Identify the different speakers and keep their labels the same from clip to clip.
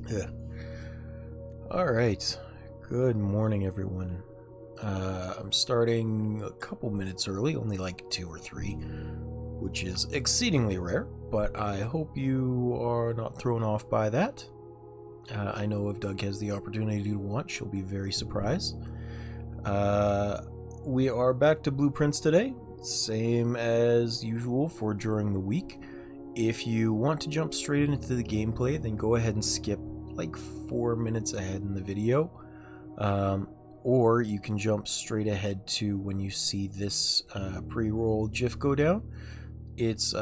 Speaker 1: Yeah. Alright. Good morning, everyone. I'm starting a couple minutes early, only like 2 or 3, which is exceedingly rare, but I hope you are not thrown off by that. I know if Doug has the opportunity to watch, she'll be very surprised. We are back to blueprints today, same as usual for during the week. If you want to jump straight into the gameplay, then go ahead and skip like 4 minutes ahead in the video, or you can jump straight ahead to when you see this pre-roll GIF go down. It's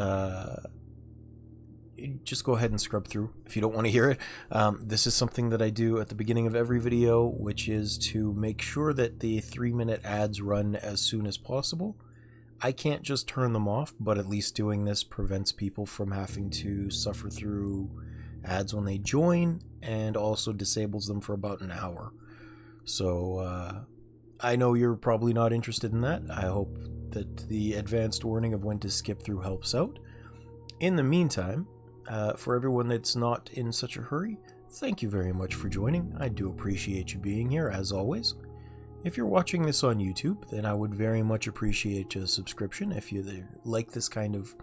Speaker 1: just go ahead and scrub through if you don't want to hear it. This is something that I do at the beginning of every video, which is to make sure that the 3-minute ads run as soon as possible. I can't just turn them off, but at least doing this prevents people from having to suffer through ads when they join, and also disables them for about an hour. So I know you're probably not interested in that. I hope that the advanced warning of when to skip through helps out. In the meantime, for everyone that's not in such a hurry, thank you very much for joining. I do appreciate you being here, as always. If you're watching this on YouTube, then I would very much appreciate a subscription if you like this kind of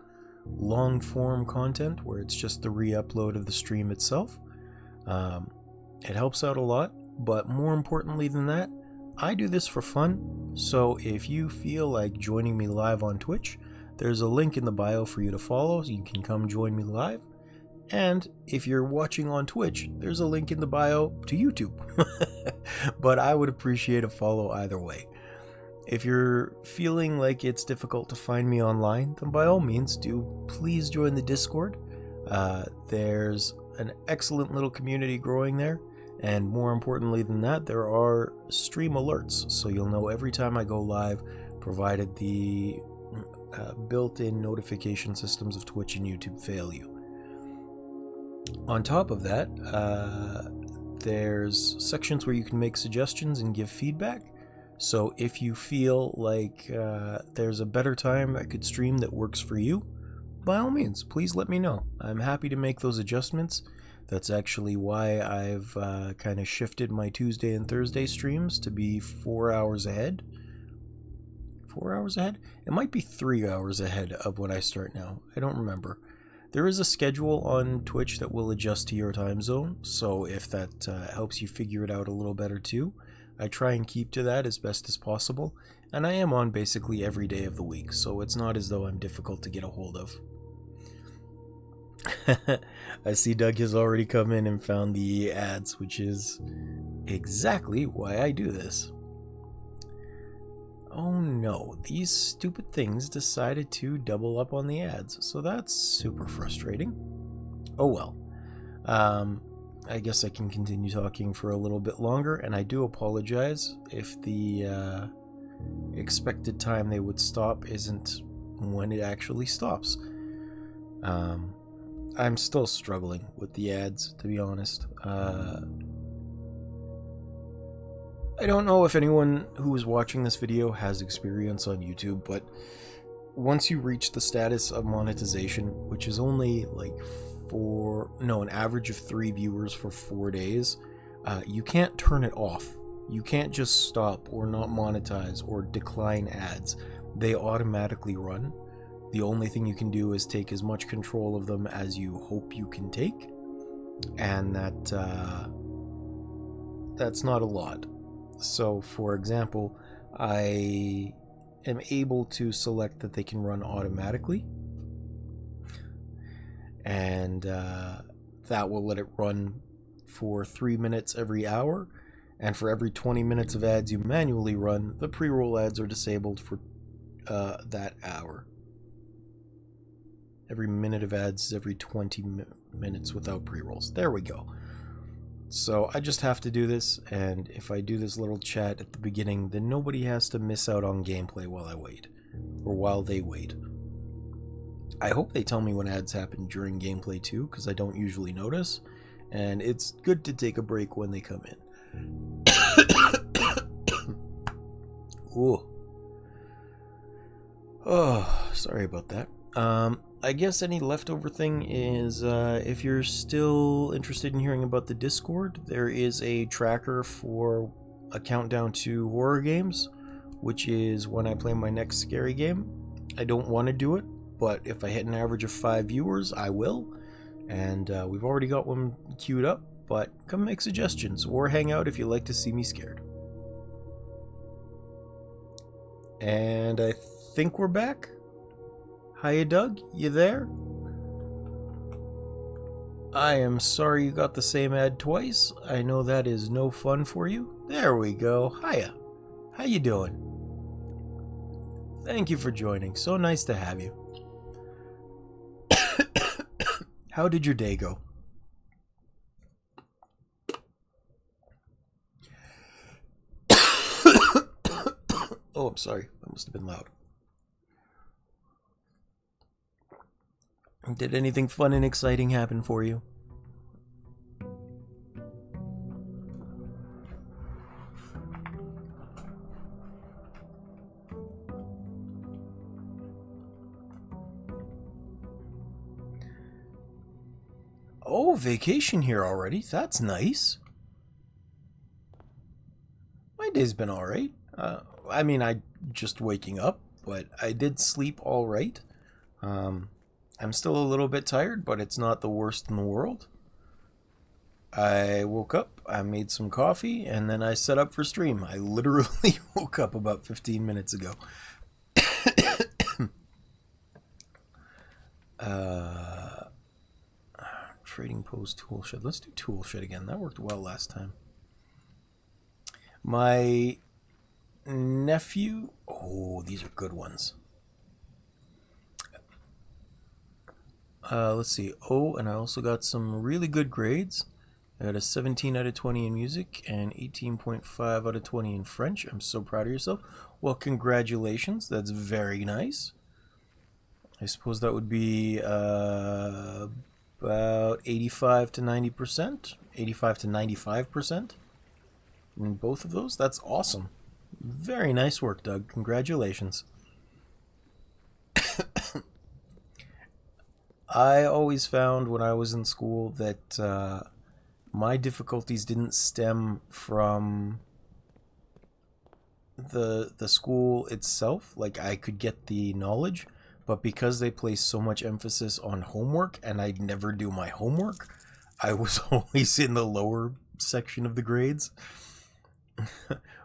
Speaker 1: long-form content where it's just the re-upload of the stream itself. It helps out a lot, but more importantly than that, I do this for fun. So if you feel like joining me live on Twitch, there's a link in the bio for you to follow, so you can come join me live. And if you're watching on Twitch, there's a link in the bio to YouTube. But I would appreciate a follow either way. If you're feeling like it's difficult to find me online, then by all means do please join the Discord. There's an excellent little community growing there, and more importantly than that, there are stream alerts, so you'll know every time I go live, provided the built-in notification systems of Twitch and YouTube fail you. On top of that, there's sections where you can make suggestions and give feedback. So if you feel like there's a better time I could stream that works for you, by all means, please let me know. I'm happy to make those adjustments. That's actually why I've kind of shifted my Tuesday and Thursday streams to be 4 hours ahead. 4 hours ahead? It might be 3 hours ahead of when I start now. I don't remember. There is a schedule on Twitch that will adjust to your time zone, so if that helps you figure it out a little better too, I try and keep to that as best as possible, and I am on basically every day of the week, so it's not as though I'm difficult to get a hold of. I see Doug has already come in and found the ads, which is exactly why I do this. Oh no, these stupid things decided to double up on the ads, so that's super frustrating. Oh well. I guess I can continue talking for a little bit longer, and I do apologize if the expected time they would stop isn't when it actually stops. I'm still struggling with the ads, to be honest. I don't know if anyone who is watching this video has experience on YouTube, but once you reach the status of monetization, which is only like an average of 3 viewers for 4 days, you can't turn it off. You can't just stop or not monetize or decline ads. They automatically run. The only thing you can do is take as much control of them as you hope you can take, and that's not a lot. So, for example, I am able to select that they can run automatically, and that will let it run for 3 minutes every hour, and for every 20 minutes of ads you manually run, the pre-roll ads are disabled for that hour. Every minute of ads is every 20 minutes without pre-rolls. There we go. So I just have to do this, and if I do this little chat at the beginning, then nobody has to miss out on gameplay while I wait, or while they wait. I hope they tell me when ads happen during gameplay too, because I don't usually notice, and it's good to take a break when they come in. Ooh. Oh, sorry about that. I guess any leftover thing is if you're still interested in hearing about the Discord, there is a tracker for a countdown to horror games, which is when I play my next scary game. I don't want to do it, but if I hit an average of 5 viewers, I will. And we've already got one queued up, but come make suggestions or hang out if you like to see me scared. And I think we're back. Hiya, Doug. You there? I am sorry you got the same ad twice. I know that is no fun for you. There we go. Hiya. How you doing? Thank you for joining. So nice to have you. How did your day go? Oh, I'm sorry. That must have been loud. Did anything fun and exciting happen for you? Oh, vacation here already. That's nice. My day's been alright. I mean, I just waking up, but I did sleep alright. I'm still a little bit tired, but it's not the worst in the world. I woke up, I made some coffee, and then I set up for stream. I literally woke up about 15 minutes ago. Trading post tool shed. Let's do tool shed again. That worked well last time. My nephew. Oh, these are good ones. Let's see. Oh, and I also got some really good grades. I got a 17 out of 20 in music and 18.5 out of 20 in French. I'm so proud of yourself. Well, congratulations. That's very nice. I suppose that would be about 85 to 90%. 85 to 95% in both of those. That's awesome. Very nice work, Doug. Congratulations. I always found when I was in school that my difficulties didn't stem from the school itself. Like, I could get the knowledge, but because they place so much emphasis on homework and I'd never do my homework, I was always in the lower section of the grades.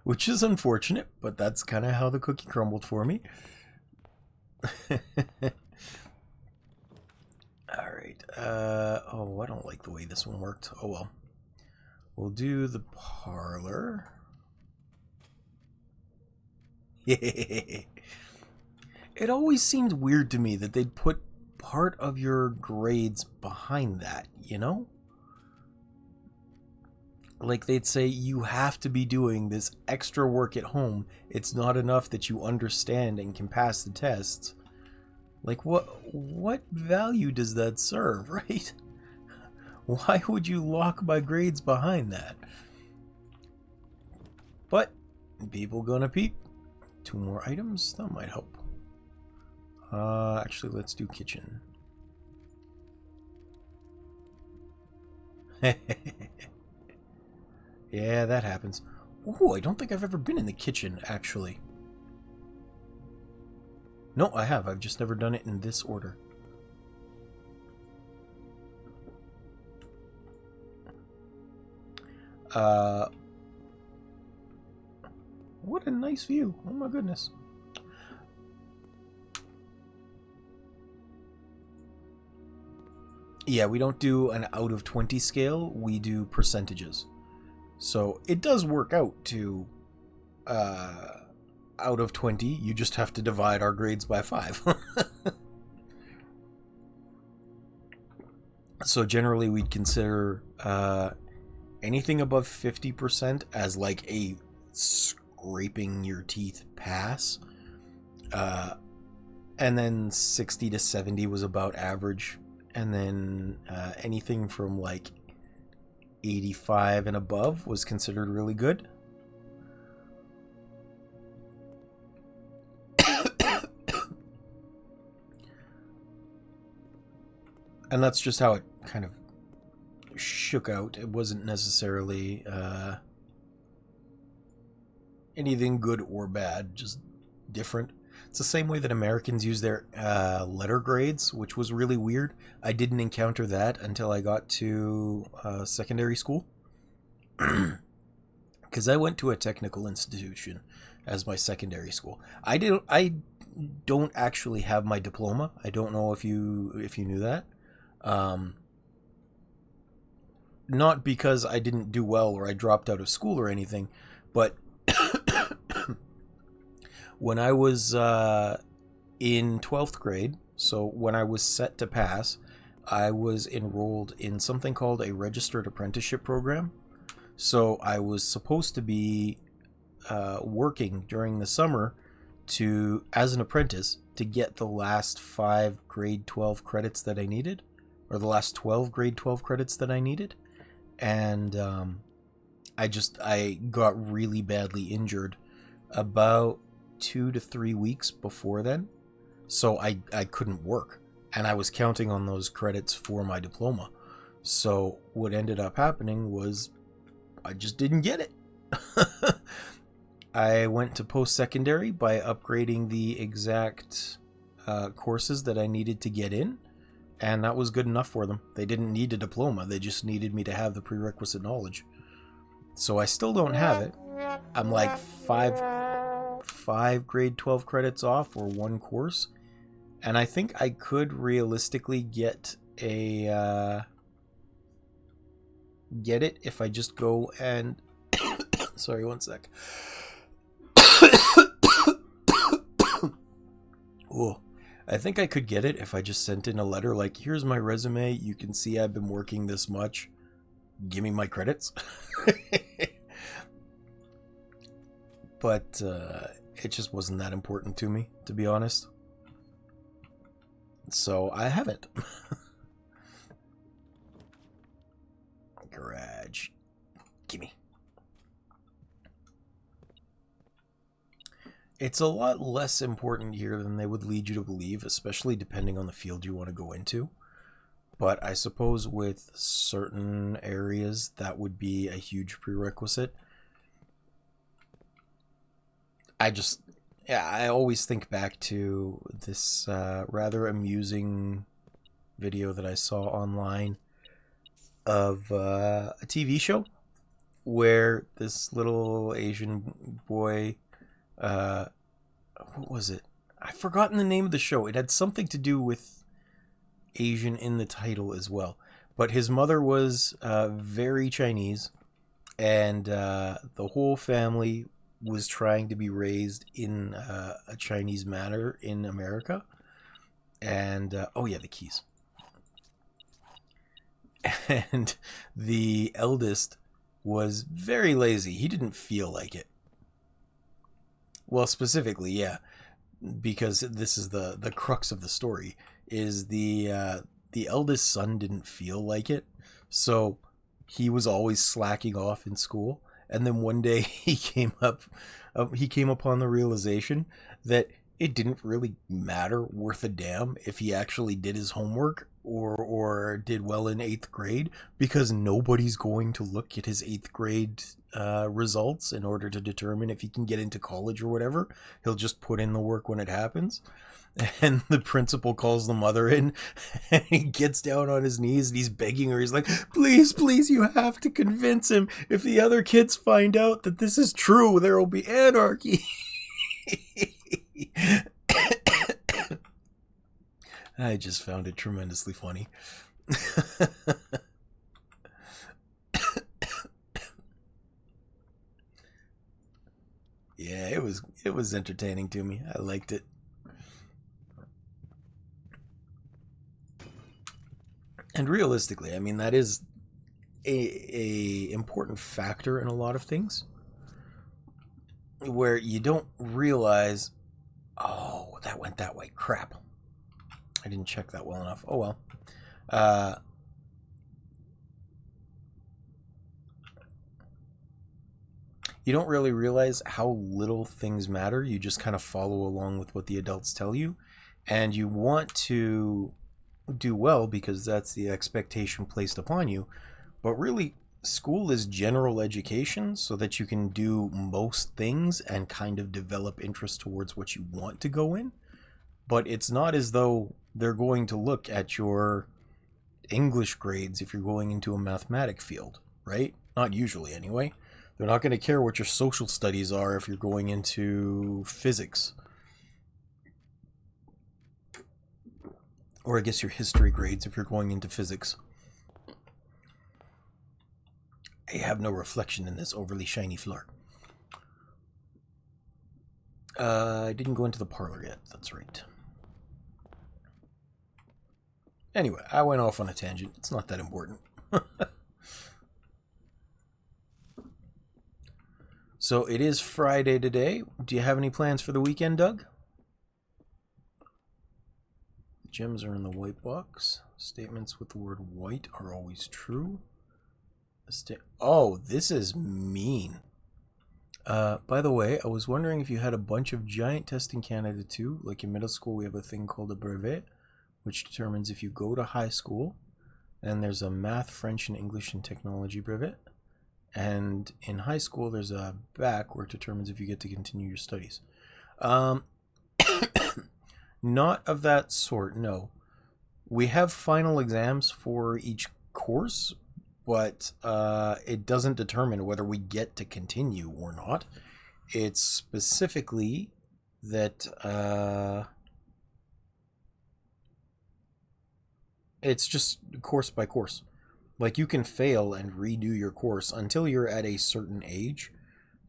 Speaker 1: Which is unfortunate, but that's kind of how the cookie crumbled for me. Alright, oh, I don't like the way this one worked. Oh well. We'll do the parlor. It always seemed weird to me that they'd put part of your grades behind that, you know? Like, they'd say you have to be doing this extra work at home. It's not enough that you understand and can pass the tests. Like, what value does that serve, right? Why would you lock my grades behind that? But people gonna peep. 2 more items, that might help. Actually, let's do kitchen. Yeah, that happens. Ooh, I don't think I've ever been in the kitchen, actually. No, I have. I've just never done it in this order. What a nice view. Oh my goodness. Yeah, we don't do an out of 20 scale. We do percentages. So it does work out to out of 20. You just have to divide our grades by 5. So generally we'd consider anything above 50% as like a scraping your teeth pass. And then 60 to 70 was about average. And then anything from like 85 and above was considered really good. And that's just how it kind of shook out. It wasn't necessarily anything good or bad, just different. It's the same way that Americans use their letter grades, which was really weird. I didn't encounter that until I got to secondary school. Because I went to a technical institution as my secondary school. I don't actually have my diploma. I don't know if you knew that. Not because I didn't do well or I dropped out of school or anything, but when I was in 12th grade, so when I was set to pass, I was enrolled in something called a registered apprenticeship program. So I was supposed to be working during the summer as an apprentice to get the last 5 grade 12 credits that I needed, or the last 12 grade 12 credits that I needed. And I got really badly injured about 2 to 3 weeks before then, so I couldn't work, and I was counting on those credits for my diploma. So what ended up happening was I just didn't get it. I went to post-secondary by upgrading the exact courses that I needed to get in, and that was good enough for them. They didn't need a diploma, they just needed me to have the prerequisite knowledge. So I still don't have it. I'm like five grade 12 credits off, or 1 course, and I think I could realistically get it if I just go and sorry, one sec. Ooh. I think I could get it if I just sent in a letter like, here's my resume, you can see I've been working this much, give me my credits. But it just wasn't that important to me, to be honest. So I haven't. Garage. Gimme. It's a lot less important here than they would lead you to believe, especially depending on the field you want to go into. But I suppose with certain areas that would be a huge prerequisite. I always think back to this rather amusing video that I saw online of a TV show where this little Asian boy, what was it? I've forgotten the name of the show. It had something to do with Asian in the title as well. But his mother was very Chinese, and the whole family was trying to be raised in a Chinese manner in America. And, oh yeah, the keys. And the eldest was very lazy. He didn't feel like it. Well, specifically, yeah, because this is the crux of the story, is the eldest son didn't feel like it. So he was always slacking off in school. And then one day he came upon the realization that it didn't really matter worth a damn if he actually did his homework or did well in 8th grade, because nobody's going to look at his 8th grade results in order to determine if he can get into college or whatever. He'll just put in the work when it happens. And the principal calls the mother in, and he gets down on his knees and he's begging her. He's like, please, please, you have to convince him. If the other kids find out that this is true, there will be anarchy. I just found it tremendously funny. Yeah, it was entertaining to me. I liked it. And realistically, I mean, that is a important factor in a lot of things, where you don't realize, oh, that went that way. Crap. I didn't check that well enough. Oh, well. You don't really realize how little things matter. You just kind of follow along with what the adults tell you. And you want to do well because that's the expectation placed upon you. But really, school is general education so that you can do most things and kind of develop interest towards what you want to go in. But it's not as though they're going to look at your English grades if you're going into a mathematic field, right? Not usually, anyway. They're not going to care what your social studies are if you're going into physics. Or I guess your history grades if you're going into physics. I have no reflection in this overly shiny floor. I didn't go into the parlor yet, that's right. Anyway, I went off on a tangent. It's not that important. So it is Friday today. Do you have any plans for the weekend, Doug? Gems are in the white box. Statements with the word white are always true. Oh, this is mean. By the way, I was wondering if you had a bunch of giant tests in Canada too. Like in middle school, we have a thing called a brevet, which determines if you go to high school. And there's a math, French, and English and technology brevet. And in high school, there's a bac where it determines if you get to continue your studies. Not of that sort, no. We have final exams for each course, but it doesn't determine whether we get to continue or not. It's specifically that it's just course by course. Like, you can fail and redo your course until you're at a certain age.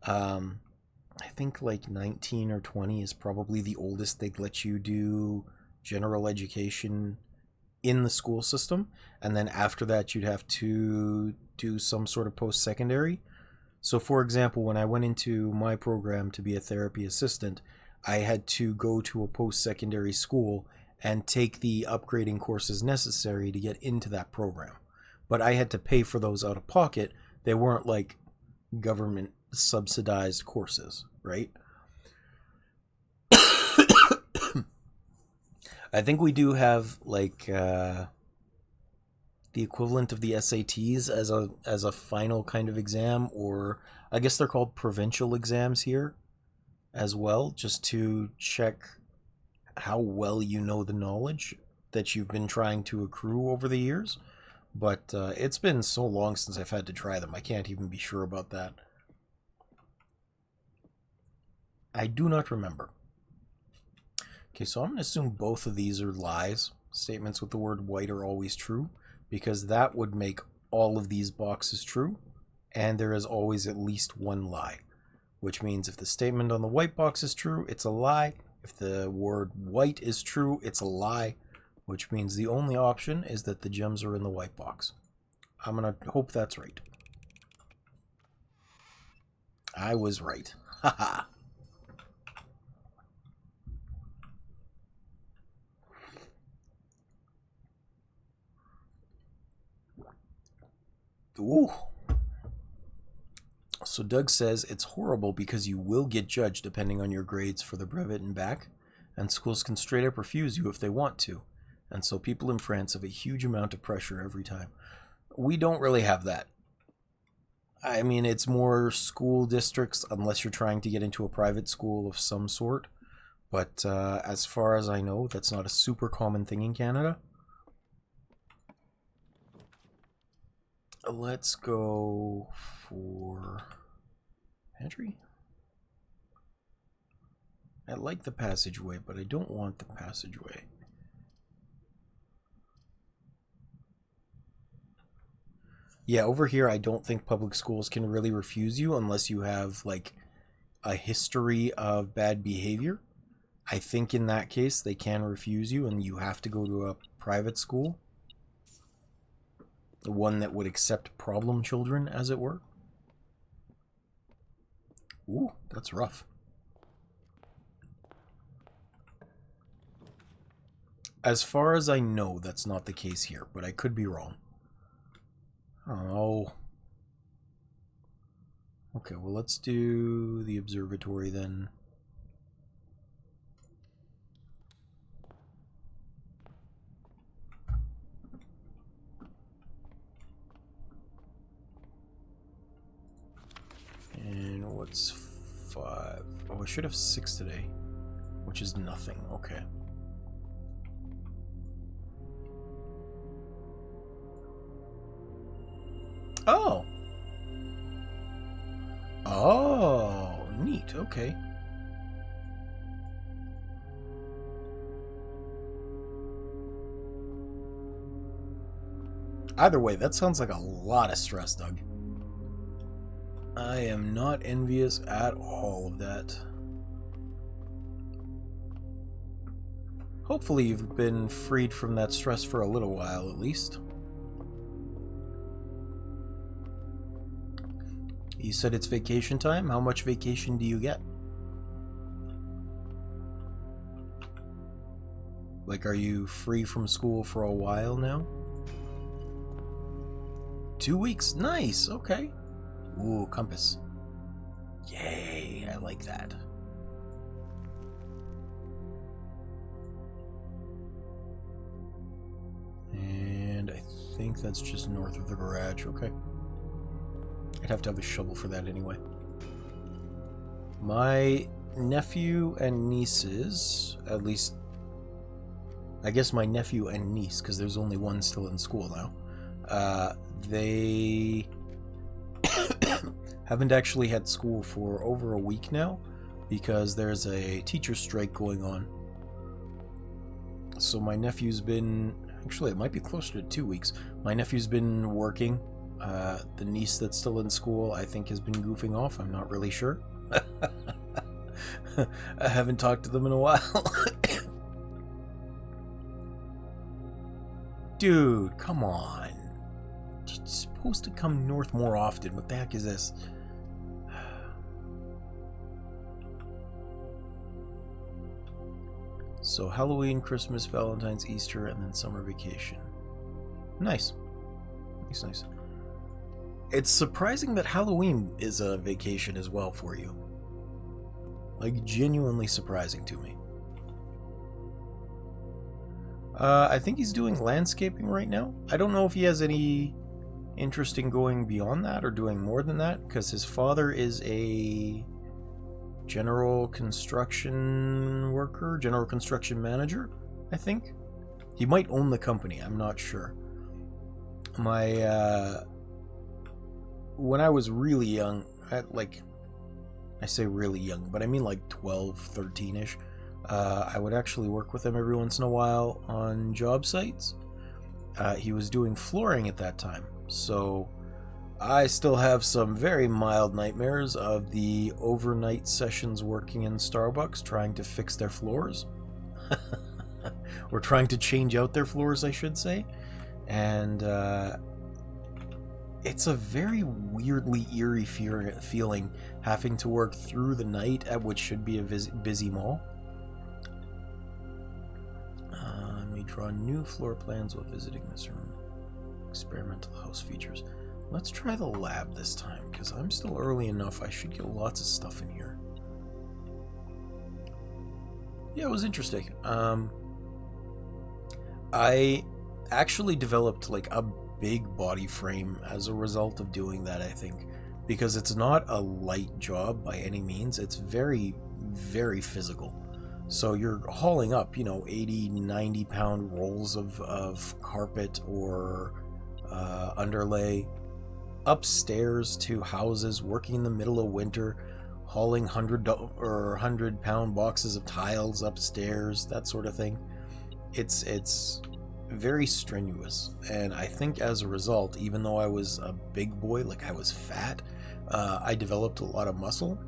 Speaker 1: I think like 19 or 20 is probably the oldest they'd let you do general education in the school system. And then after that, you'd have to do some sort of post-secondary. So, for example, when I went into my program to be a therapy assistant, I had to go to a post-secondary school and take the upgrading courses necessary to get into that program. But I had to pay for those out of pocket. They weren't like government subsidized courses, right? I think we do have like the equivalent of the SATs as a final kind of exam, or I guess they're called provincial exams here as well, just to check how well you know the knowledge that you've been trying to accrue over the years. But it's been so long since I've had to try them, I can't even be sure about that. I do not remember. Okay, so I'm going to assume both of these are lies. Statements with the word white are always true, because that would make all of these boxes true, and there is always at least one lie, which means if the statement on the white box is true, it's a lie. If the word white is true, it's a lie, which means the only option is that the gems are in the white box. I'm going to hope that's right. I was right. Haha. Ooh. So Doug says it's horrible because you will get judged depending on your grades for the brevet and bac, and schools can straight up refuse you if they want to. And so people in France have a huge amount of pressure every time. We don't really have that. I mean, it's more school districts, unless you're trying to get into a private school of some sort. But as far as I know, that's not a super common thing in Canada. Let's go for pantry. I like the passageway, but I don't want the passageway. Yeah, over here, I don't think public schools can really refuse you unless you have, like, a history of bad behavior. I think in that case, they can refuse you and you have to go to a private school. The one that would accept problem children, as it were. Ooh, that's rough. As far as I know, that's not the case here, but I could be wrong. Oh. Okay, well, let's do the observatory then. it's 5. Oh, I should have 6 today, which is nothing. Okay. Oh. Oh, neat. Okay. Either way, that sounds like a lot of stress, Doug. I am not envious at all of that. Hopefully you've been freed from that stress for a little while, at least. You said it's vacation time? How much vacation do you get? Like, are you free from school for a while now? 2 weeks? Nice, okay. Ooh, compass. Yay, I like that. And I think that's just north of the garage, okay. I'd have to have a shovel for that anyway. My nephew and nieces, at least, I guess my nephew and niece, because there's only one still in school now, they haven't actually had school for over a week now because there's a teacher strike going on. So my nephew's been, actually it might be closer to 2 weeks. My nephew's been working. The niece that's still in school, I think, has been goofing off. I'm not really sure. I haven't talked to them in a while. Dude, come on. You're supposed to come north more often. What the heck is this? So Halloween, Christmas, Valentine's, Easter, and then summer vacation. Nice. Nice. It's surprising that Halloween is a vacation as well for you. Like, genuinely surprising to me. I think he's doing landscaping right now. I don't know if he has any interest in going beyond that or doing more than that, because his father is a general construction worker, general construction manager, I think. He might own the company, I'm not sure. When I was really young, I say really young, but I mean like 12, 13-ish, I would actually work with him every once in a while on job sites. He was doing flooring at that time, so I still have some very mild nightmares of the overnight sessions working in Starbucks trying to fix their floors. Or trying to change out their floors, I should say. And it's a very weirdly eerie feeling having to work through the night at what should be a busy mall. Let me draw new floor plans while visiting this room. Experimental house features. Let's try the lab this time, because I'm still early enough. I should get lots of stuff in here. Yeah, it was interesting. I actually developed like a big body frame as a result of doing that, I think, because it's not a light job by any means. It's very, very physical. So you're hauling up, 80, 90 pound rolls of carpet or underlay upstairs to houses, working in the middle of winter, hauling 100 pound boxes of tiles upstairs, that sort of thing. It's very strenuous, and I think as a result, even though I was a big boy, like I was fat, I developed a lot of muscle,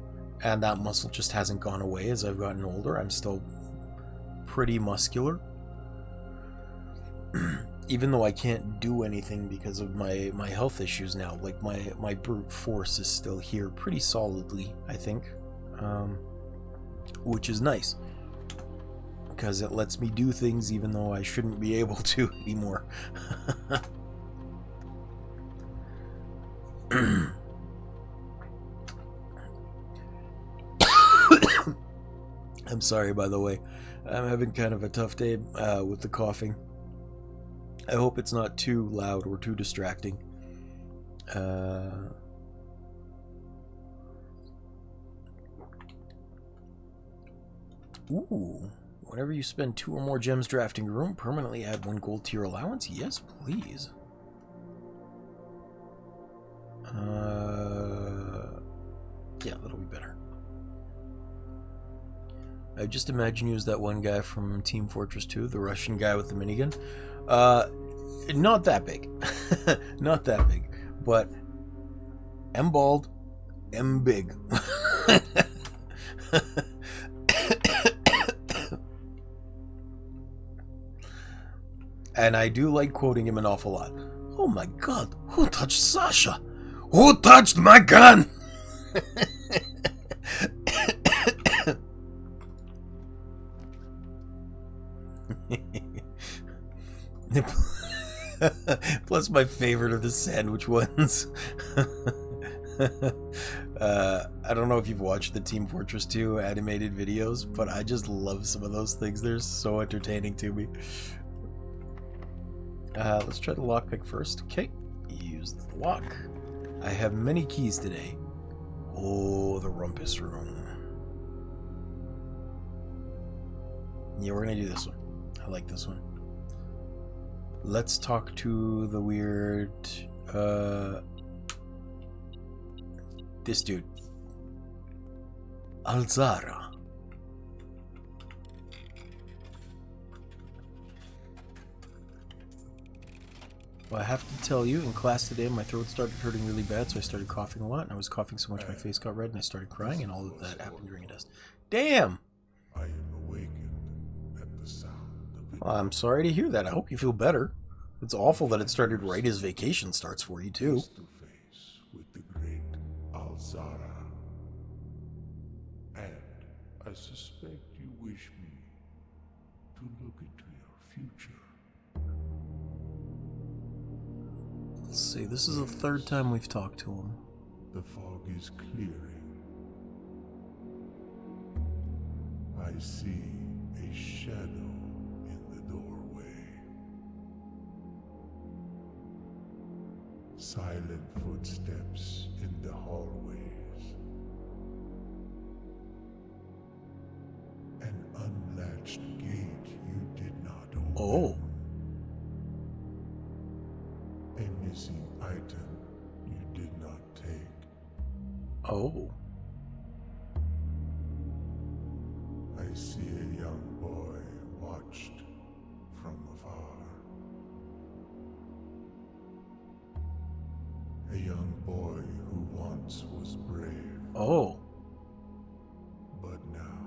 Speaker 1: and that muscle just hasn't gone away as I've gotten older. I'm still pretty muscular. Even though I can't do anything because of my health issues now, like my brute force is still here pretty solidly, I think, which is nice, because it lets me do things even though I shouldn't be able to anymore. I'm sorry, by the way. I'm having kind of a tough day with the coughing. I hope it's not too loud or too distracting. Ooh. Whenever you spend 2 or more gems drafting a room, permanently add 1 gold to your allowance? Yes, please. Yeah, that'll be better. I just imagine you as that one guy from Team Fortress 2, the Russian guy with the minigun. Not that big. Not that big. But M bald, M big. And I do like quoting him an awful lot. Oh my god, who touched Sasha? Who touched my gun? Plus my favorite are the sandwich ones. I don't know if you've watched the Team Fortress 2 animated videos, but I just love some of those things. They're so entertaining to me. Let's try the lockpick first. Okay, use the lock. I have many keys today. Oh, the rumpus room. Yeah, we're gonna do this one. I like this one. Let's talk to the weird, this dude. Alzara. Well, I have to tell you, in class today, my throat started hurting really bad, so I started coughing a lot, and I was coughing so much my face got red, and I started crying, and all of that happened during a test. Damn!
Speaker 2: I am awakened at the sound of
Speaker 1: Well, I'm sorry to hear that. I hope you feel better. It's awful that it started right as vacation starts for you, too.
Speaker 2: face to face with the great Alzara. And I suspect you wish me to look into your future.
Speaker 1: Let's see, this is the 3rd time we've talked to him.
Speaker 2: The fog is clearing. I see a shadow in the doorway. Silent footsteps in the hallways. An unlatched gate you did not open.
Speaker 1: Oh.
Speaker 2: A missing item you did not take.
Speaker 1: Oh.
Speaker 2: I see a young boy watched from afar. A young boy who once was brave,
Speaker 1: Oh.
Speaker 2: but now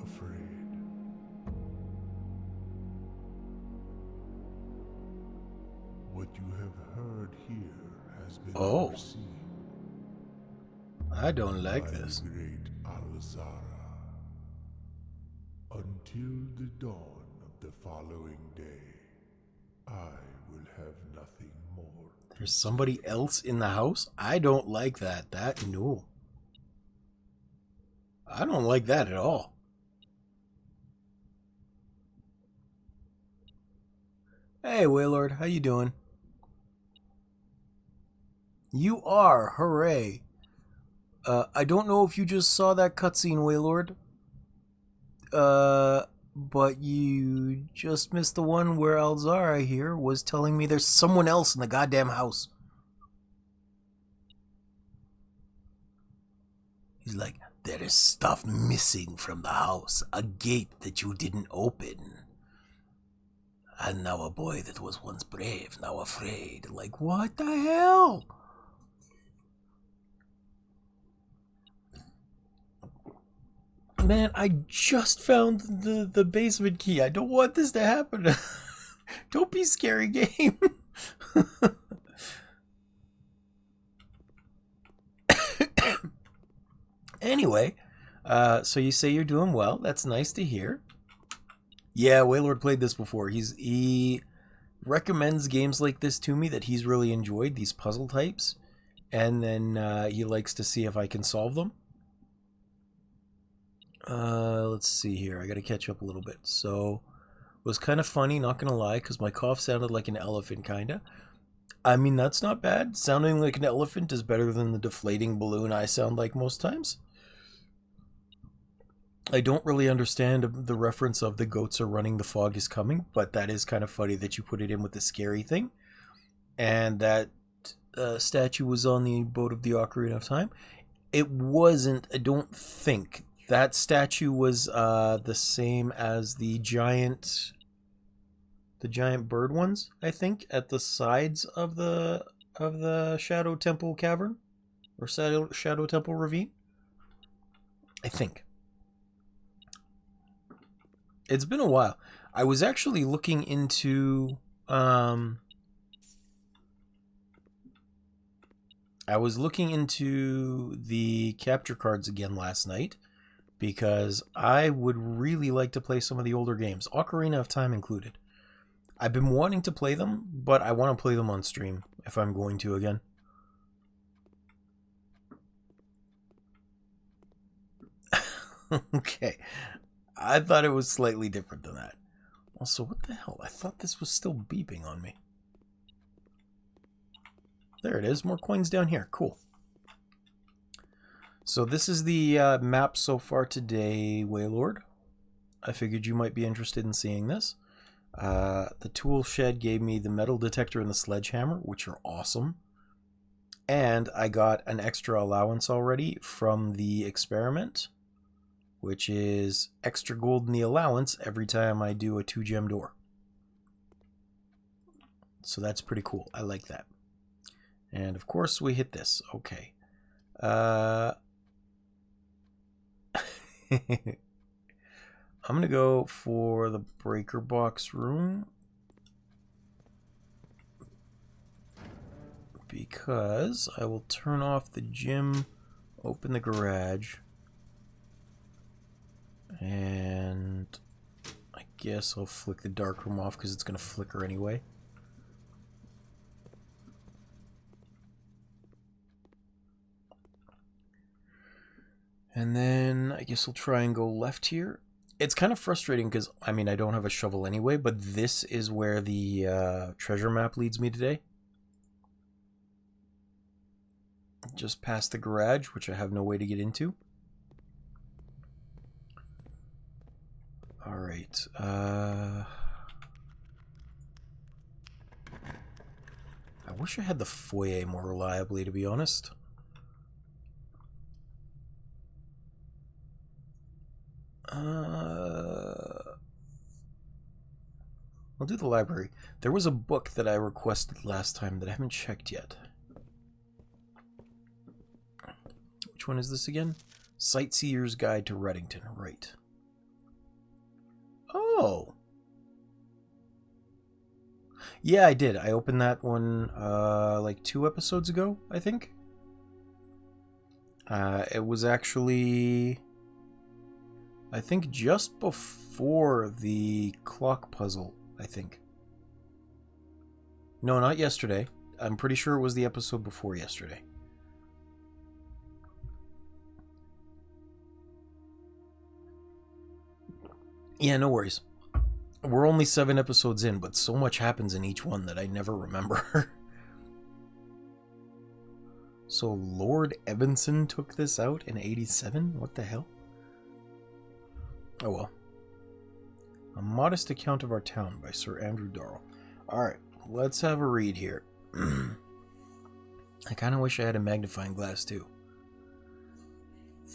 Speaker 2: afraid. What you have heard here has been
Speaker 1: Oh.
Speaker 2: foreseen
Speaker 1: I don't like
Speaker 2: by
Speaker 1: this.
Speaker 2: the great Alzara. Until the dawn of the following day, I will have nothing more.
Speaker 1: There's somebody else in the house? I don't like that. No. I don't like that at all. Hey, Waylord, how you doing? You are, hooray. I don't know if you just saw that cutscene, Waylord. But you just missed the one where Alzara here was telling me there's someone else in the goddamn house. He's like, there is stuff missing from the house. A gate that you didn't open. And now a boy that was once brave, now afraid. Like, what the hell? Man, I just found the basement key. I don't want this to happen. Don't be scary, game. Anyway, so you say you're doing well. That's nice to hear. Yeah, Waylord played this before. He recommends games like this to me that he's really enjoyed, these puzzle types. And then he likes to see if I can solve them. Let's see here. I gotta catch up a little bit. So, it was kind of funny, not gonna lie, because my cough sounded like an elephant, kinda. I mean, that's not bad. Sounding like an elephant is better than the deflating balloon I sound like most times. I don't really understand the reference of the goats are running, the fog is coming, but that is kind of funny that you put it in with the scary thing. And that statue was on the boat of the Ocarina of Time. It wasn't, I don't think. That statue was the same as the giant bird ones, I think, at the sides of the Shadow Temple cavern or Shadow Temple ravine. I think. It's been a while. I was actually looking into the capture cards again last night because I would really like to play some of the older games, Ocarina of Time included. I've been wanting to play them, but I want to play them on stream if I'm going to again. Okay. I thought it was slightly different than that. Also, what the hell? I thought this was still beeping on me. There it is. More coins down here. Cool. So this is the map so far today, Waylord. I figured you might be interested in seeing this. The tool shed gave me the metal detector and the sledgehammer, which are awesome. And I got an extra allowance already from the experiment, which is extra gold in the allowance every time I do a 2-gem door. So that's pretty cool. I like that. And of course we hit this. Okay. I'm going to go for the breaker box room because I will turn off the gym, open the garage, and I guess I'll flick the dark room off because it's going to flicker anyway. And then I guess I'll try and go left here. It's kind of frustrating because, I mean, I don't have a shovel anyway, but this is where the treasure map leads me today. Just past the garage, which I have no way to get into. Alright. I wish I had the foyer more reliably, to be honest. I'll do the library. There was a book that I requested last time that I haven't checked yet. Which one is this again? Sightseer's Guide to Reddington. Right. Oh! Yeah, I did. I opened that one like 2 episodes ago, I think. It was actually, I think, just before the clock puzzle, I think. No, not yesterday. I'm pretty sure it was the episode before yesterday. Yeah, no worries. We're only 7 episodes in, but so much happens in each one that I never remember. So Lord Evanson took this out in 87? What the hell? Oh well. A Modest Account of Our Town by Sir Andrew Darrell. Alright, let's have a read here. I kind of wish I had a magnifying glass too.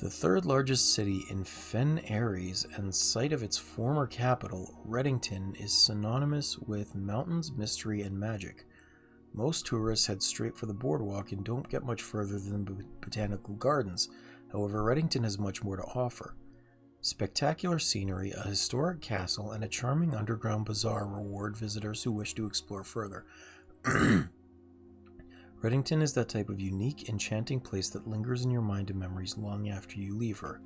Speaker 1: The third largest city in Fen Ares and site of its former capital, Reddington is synonymous with mountains, mystery, and magic. Most tourists head straight for the boardwalk and don't get much further than botanical gardens. However, Reddington has much more to offer. Spectacular scenery, a historic castle, and a charming underground bazaar reward visitors who wish to explore further. Reddington is that type of unique, enchanting place that lingers in your mind and memories long after you leave her.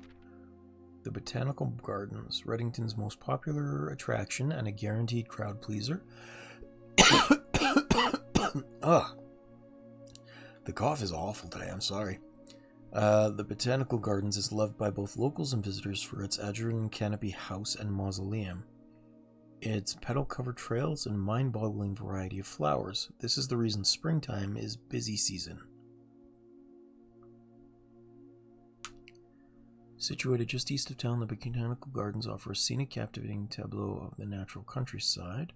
Speaker 1: The Botanical Gardens, Reddington's most popular attraction and a guaranteed crowd pleaser. Ugh. The cough is awful today, I'm sorry. The Botanical Gardens is loved by both locals and visitors for its azure canopy house and mausoleum. Its petal-covered trails and mind-boggling variety of flowers. This is the reason springtime is busy season. Situated just east of town, the botanical gardens offer a scenic, captivating tableau of the natural countryside.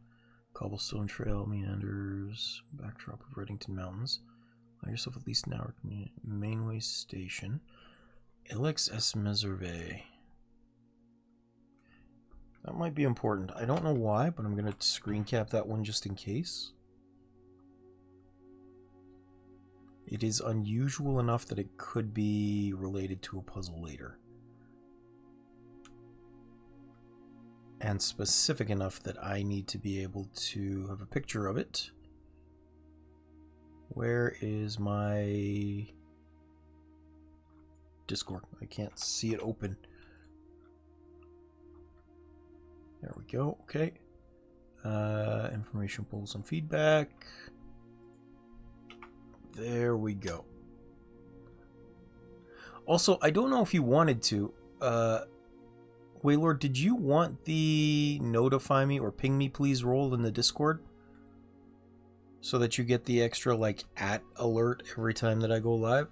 Speaker 1: Cobblestone trail meanders, backdrop of Reddington Mountains. Allow yourself at least an hour to Mainway Station. Ilex S. Meserve. That might be important. I don't know why, but I'm going to screen cap that one just in case. It is unusual enough that it could be related to a puzzle later. And specific enough that I need to be able to have a picture of it. Where is my Discord? I can't see it open. There we go. Okay. Information polls and feedback. There we go. Also, I don't know if you wanted to. Waylord, did you want the notify me or ping me please role in the Discord? So that you get the extra like @ alert every time that I go live?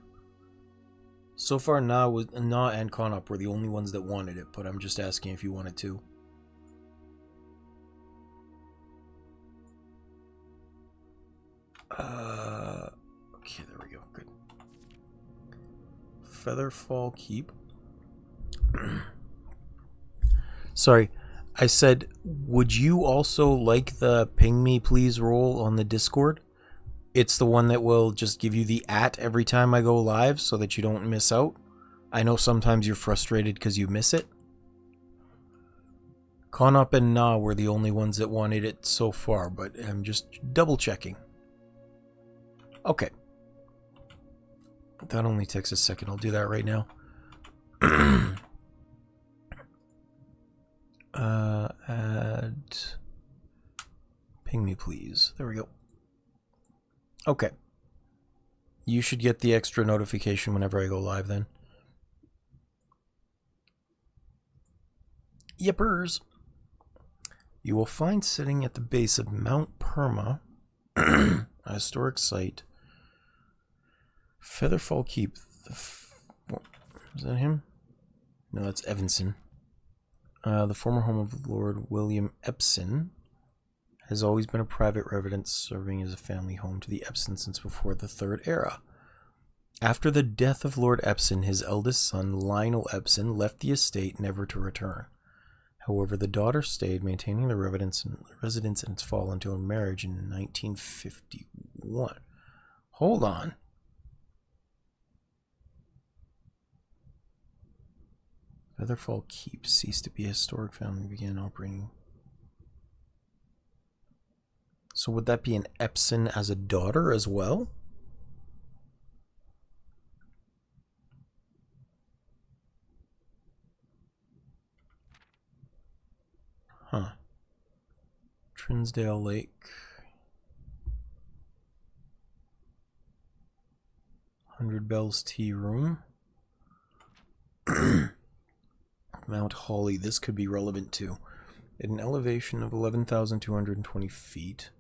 Speaker 1: So far, Na and Conop were the only ones that wanted it, but I'm just asking if you wanted to. Okay, there we go. Good. Featherfall Keep. Sorry, I said, would you also like the ping me please role on the Discord? It's the one that will just give you the @ every time I go live so that you don't miss out. I know sometimes you're frustrated because you miss it. Conop and Na were the only ones that wanted it so far, but I'm just double checking. Okay. That only takes a second. I'll do that right now. Add ping me please. There we go. Okay. You should get the extra notification whenever I go live then. Yippers. You will find sitting at the base of Mount Perma, a historic site, Featherfall Keep. Is that him? No, that's Evanson. The former home of Lord William Epson has always been a private residence, serving as a family home to the Epsons since before the Third Era. After the death of Lord Epson, his eldest son, Lionel Epson, left the estate never to return. However, the daughter stayed, maintaining the residence in its fall until her marriage in 1951. Hold on. Featherfall Keep ceased to be a historic family and began operating. So would that be an Epson as a daughter as well? Huh. Trinsdale Lake. 100 Bells Tea Room. Mount Holly. This could be relevant too. At an elevation of 11,220 feet,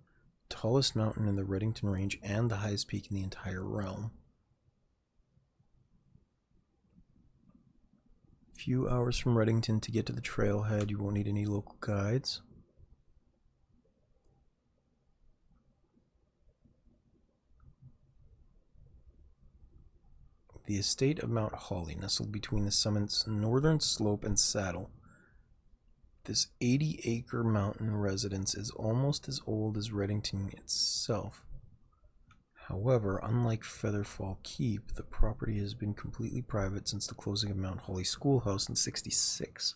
Speaker 1: tallest mountain in the Reddington Range and the highest peak in the entire realm. Few hours from Reddington to get to the trailhead. You won't need any local guides. The estate of Mount Holly, nestled between the summit's northern slope and saddle. This 80-acre mountain residence is almost as old as Reddington itself. However, unlike Featherfall Keep, the property has been completely private since the closing of Mount Holly Schoolhouse in '66.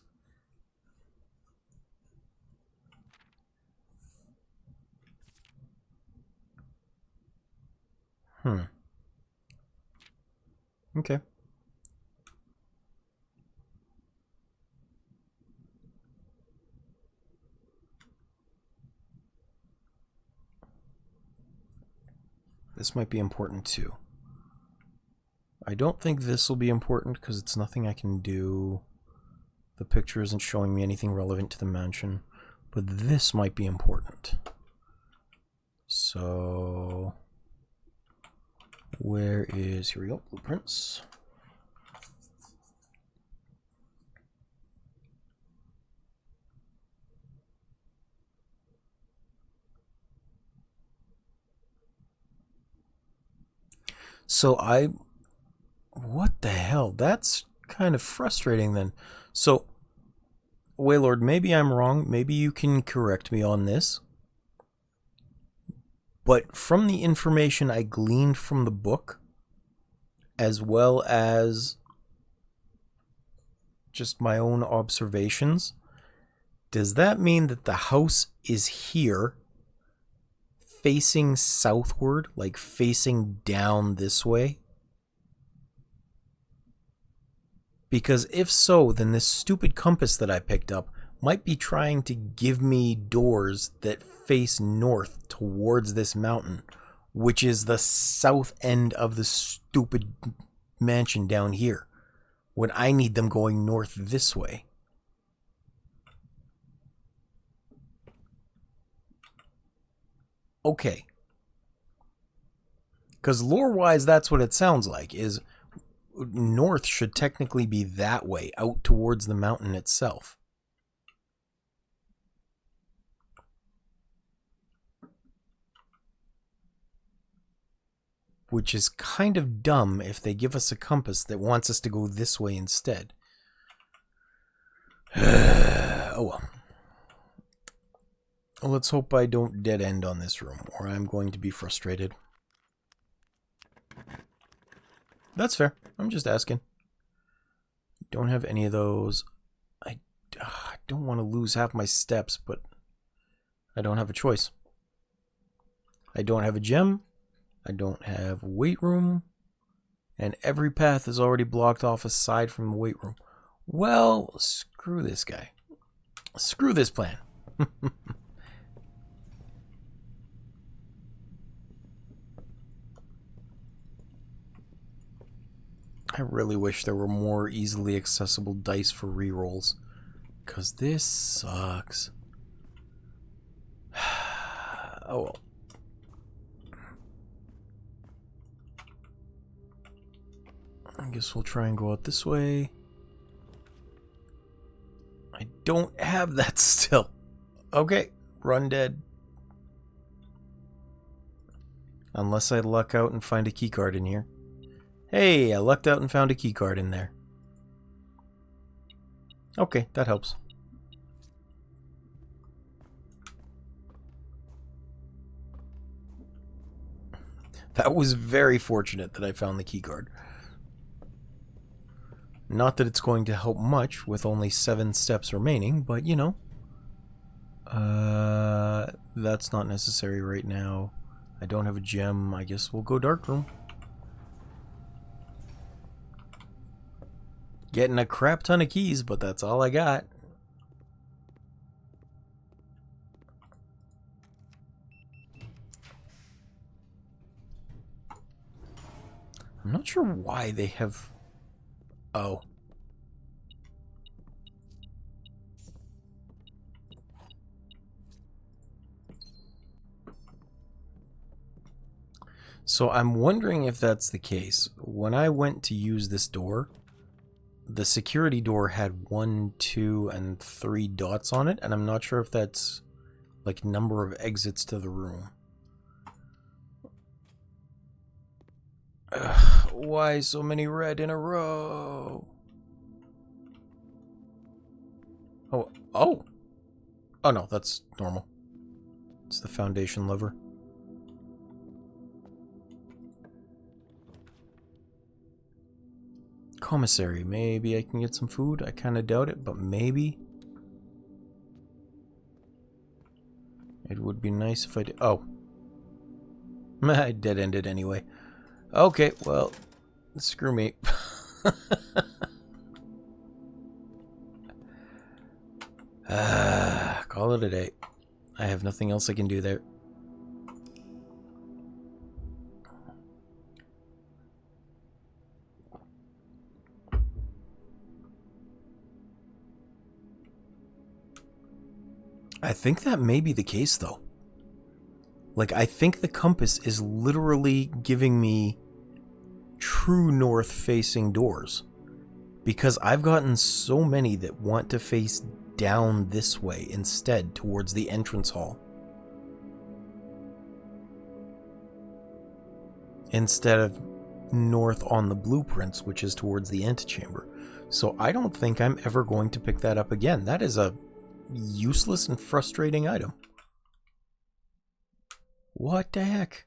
Speaker 1: Okay. This might be important too. I don't think this will be important because it's nothing I can do. The picture isn't showing me anything relevant to the mansion, but this might be important. So, where is, here we go, blueprints. So what the hell? That's kind of frustrating then. So, Waylord, maybe I'm wrong. Maybe you can correct me on this. But from the information I gleaned from the book, as well as just my own observations, does that mean that the house is here, facing southward, like facing down this way? Because if so, then this stupid compass that I picked up might be trying to give me doors that face north towards this mountain, which is the south end of the stupid mansion down here, when I need them going north this way. Okay. Because lore-wise, that's what it sounds like, is north should technically be that way, out towards the mountain itself. Which is kind of dumb if they give us a compass that wants us to go this way instead. Oh well. Let's hope I don't dead end on this room, or I'm going to be frustrated. That's fair. I'm just asking. Don't have any of those. I don't want to lose half my steps, but I don't have a choice. I don't have a gem. I don't have weight room. And every path is already blocked off aside from the weight room. Well, screw this guy. Screw this plan. I really wish there were more easily accessible dice for rerolls, because this sucks. Oh well. I guess we'll try and go out this way. I don't have that still. Okay, run dead. Unless I luck out and find a keycard in here. Hey, I lucked out and found a keycard in there. Okay, that helps. That was very fortunate that I found the keycard. Not that it's going to help much with only 7 steps remaining, but you know. That's not necessary right now. I don't have a gem. I guess we'll go dark room. Getting a crap ton of keys, but that's all I got. I'm not sure why they have... Oh. So I'm wondering if that's the case. When I went to use this door, the security door had 1, 2, and 3 dots on it, and I'm not sure if that's like number of exits to the room. Ugh, why so many red in a row? Oh, oh! Oh no, that's normal. It's the foundation lever. Commissary, maybe I can get some food? I kind of doubt it, but maybe. It would be nice if I did. Oh. I dead-ended anyway. Okay, well, screw me. Call it a day. I have nothing else I can do there. I think that may be the case, though. Like, I think the compass is literally giving me true north-facing doors. Because I've gotten so many that want to face down this way instead, towards the entrance hall. Instead of north on the blueprints, which is towards the antechamber. So I don't think I'm ever going to pick that up again. That is a useless and frustrating item. What the heck?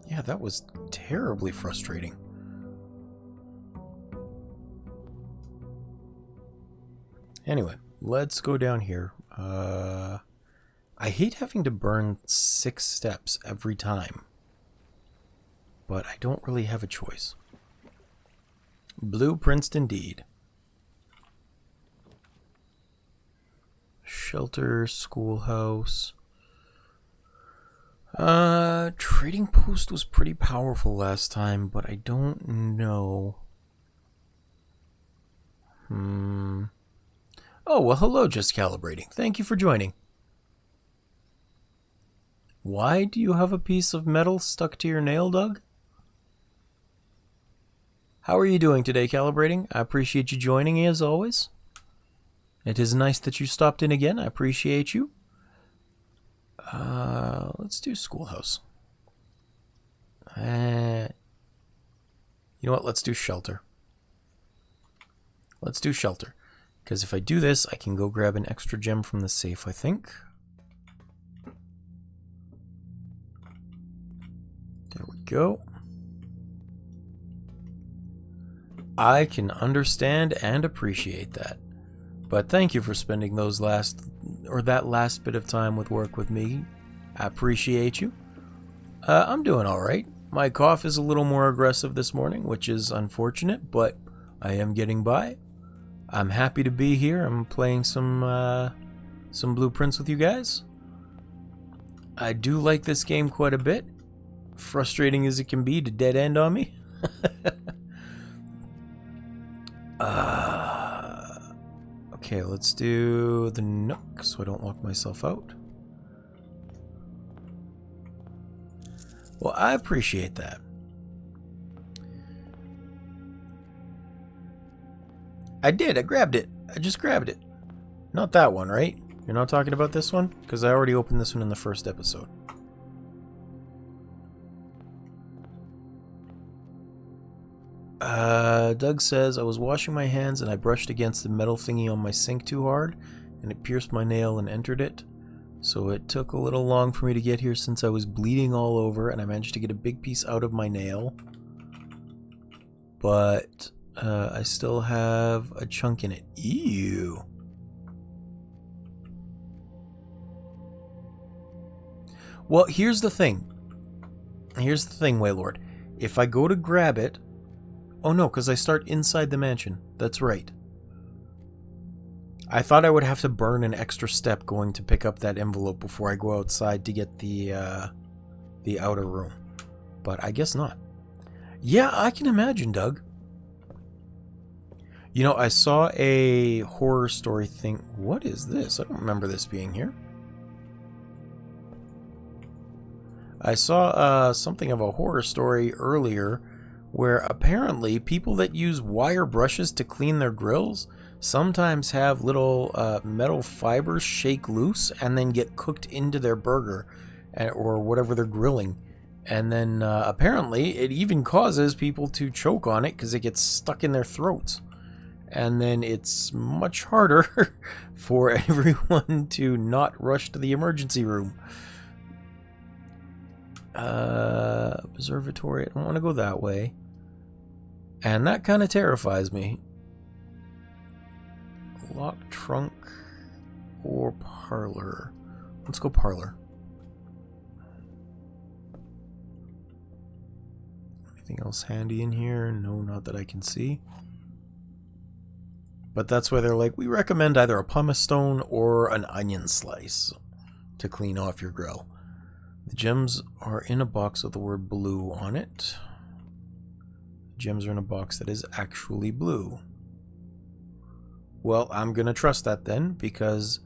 Speaker 1: Yeah, that was terribly frustrating. Anyway, let's go down here. I hate having to burn 6 steps every time, but I don't really have a choice. Blueprints indeed. Shelter, schoolhouse. Trading post was pretty powerful last time, but I don't know. Oh, well, hello, Just Calibrating. Thank you for joining. Why do you have a piece of metal stuck to your nail, Doug? How are you doing today, Calibrating? I appreciate you joining as always. It is nice that you stopped in again. I appreciate you. Let's do schoolhouse. You know what? Let's do shelter. Let's do shelter. Because if I do this, I can go grab an extra gem from the safe, I think. There we go. I can understand and appreciate that. But thank you for spending that last bit of time with me. I appreciate you. I'm doing alright. My cough is a little more aggressive this morning, which is unfortunate, but I am getting by. I'm happy to be here. I'm playing some blueprints with you guys. I do like this game quite a bit. Frustrating as it can be to dead end on me. Okay, let's do the nook so I don't lock myself out. Well, I appreciate that. I did. I grabbed it. I just grabbed it. Not that one, right? You're not talking about this one? Because I already opened this one in the first episode. Doug says, I was washing my hands and I brushed against the metal thingy on my sink too hard, and it pierced my nail and entered it. So it took a little long for me to get here since I was bleeding all over, and I managed to get a big piece out of my nail. But I still have a chunk in it. Ew. Well, here's the thing. Here's the thing, Waylord. If I go to grab it... Oh no, because I start inside the mansion. That's right. I thought I would have to burn an extra step going to pick up that envelope before I go outside to get the outer room. But I guess not. Yeah, I can imagine, Doug. You know, I saw a horror story thing. What is this? I don't remember this being here. I saw something of a horror story earlier where apparently people that use wire brushes to clean their grills sometimes have little metal fibers shake loose and then get cooked into their burger or whatever they're grilling. And then apparently it even causes people to choke on it because it gets stuck in their throats. And then it's much harder for everyone to not rush to the emergency room. Observatory, I don't want to go that way. And that kind of terrifies me. Lock, trunk, or parlor. Let's go parlor. Anything else handy in here? No, not that I can see. But that's why they're like, we recommend either a pumice stone or an onion slice to clean off your grill. The gems are in a box with the word blue on it. The gems are in a box that is actually blue. Well, I'm going to trust that then, because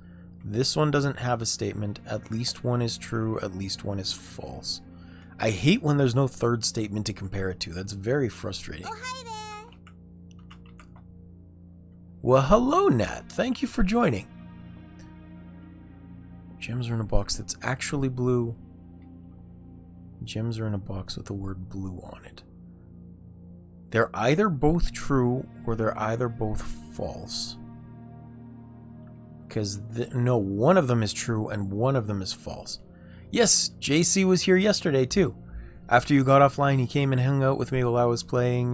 Speaker 1: this one doesn't have a statement. At least one is true, at least one is false. I hate when there's no third statement to compare it to. That's very frustrating.
Speaker 3: Oh, hi there.
Speaker 1: Well, hello, Nat. Thank you for joining. Gems are in a box that's actually blue. Gems are in a box with the word blue on it. They're either both true or they're either both false. Because, no, one of them is true and one of them is false. Yes, JC was here yesterday too. After you got offline, he came and hung out with me while I was playing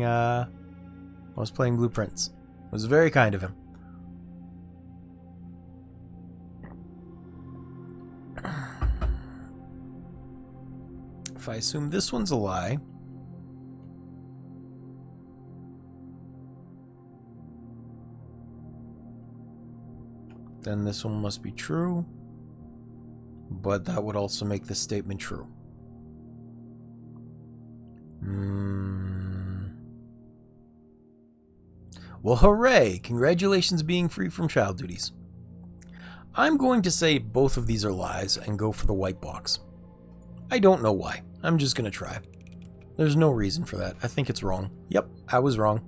Speaker 1: Blueprints. It was very kind of him. If I assume this one's a lie, then this one must be true, but that would also make this statement true. Well, hooray! Congratulations being free from child duties. I'm going to say both of these are lies and go for the white box. I don't know why. I'm just going to try. There's no reason for that. I think it's wrong. Yep, I was wrong.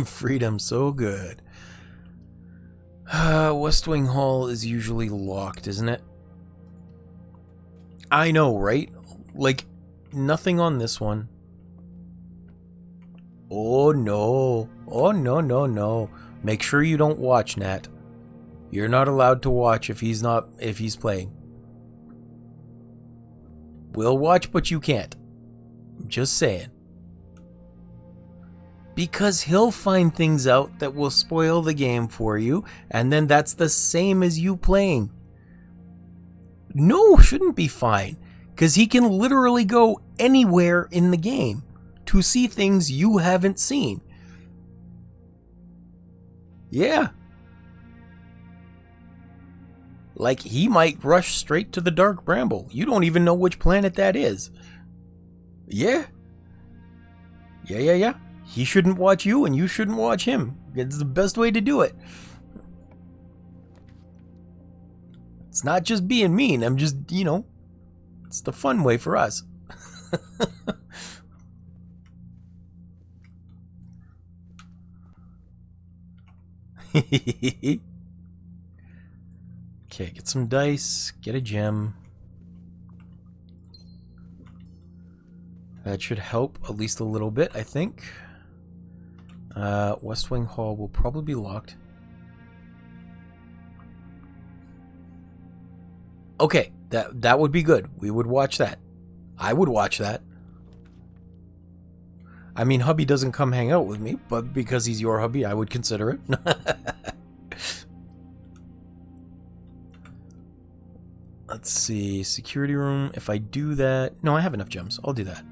Speaker 1: Freedom, so good. West Wing Hall is usually locked, isn't it? I know, right? Like, nothing on this one. Oh no. Oh no, no, no. Make sure you don't watch, Nat. You're not allowed to watch if he's playing. We'll watch, but you can't. Just saying. Because he'll find things out that will spoil the game for you, and then that's the same as you playing. No, shouldn't be fine, because he can literally go anywhere in the game to see things you haven't seen. Yeah. Like, he might rush straight to the Dark Bramble. You don't even know which planet that is. Yeah. Yeah. He shouldn't watch you, and you shouldn't watch him. It's the best way to do it. It's not just being mean. I'm just, it's the fun way for us. Okay, get some dice, get a gem. That should help at least a little bit, I think. West Wing Hall will probably be locked. Okay, that would be good. We would watch that. I would watch that. I mean, hubby doesn't come hang out with me, but because he's your hubby, I would consider it. Let's see, security room. If I do that... No, I have enough gems. I'll do that.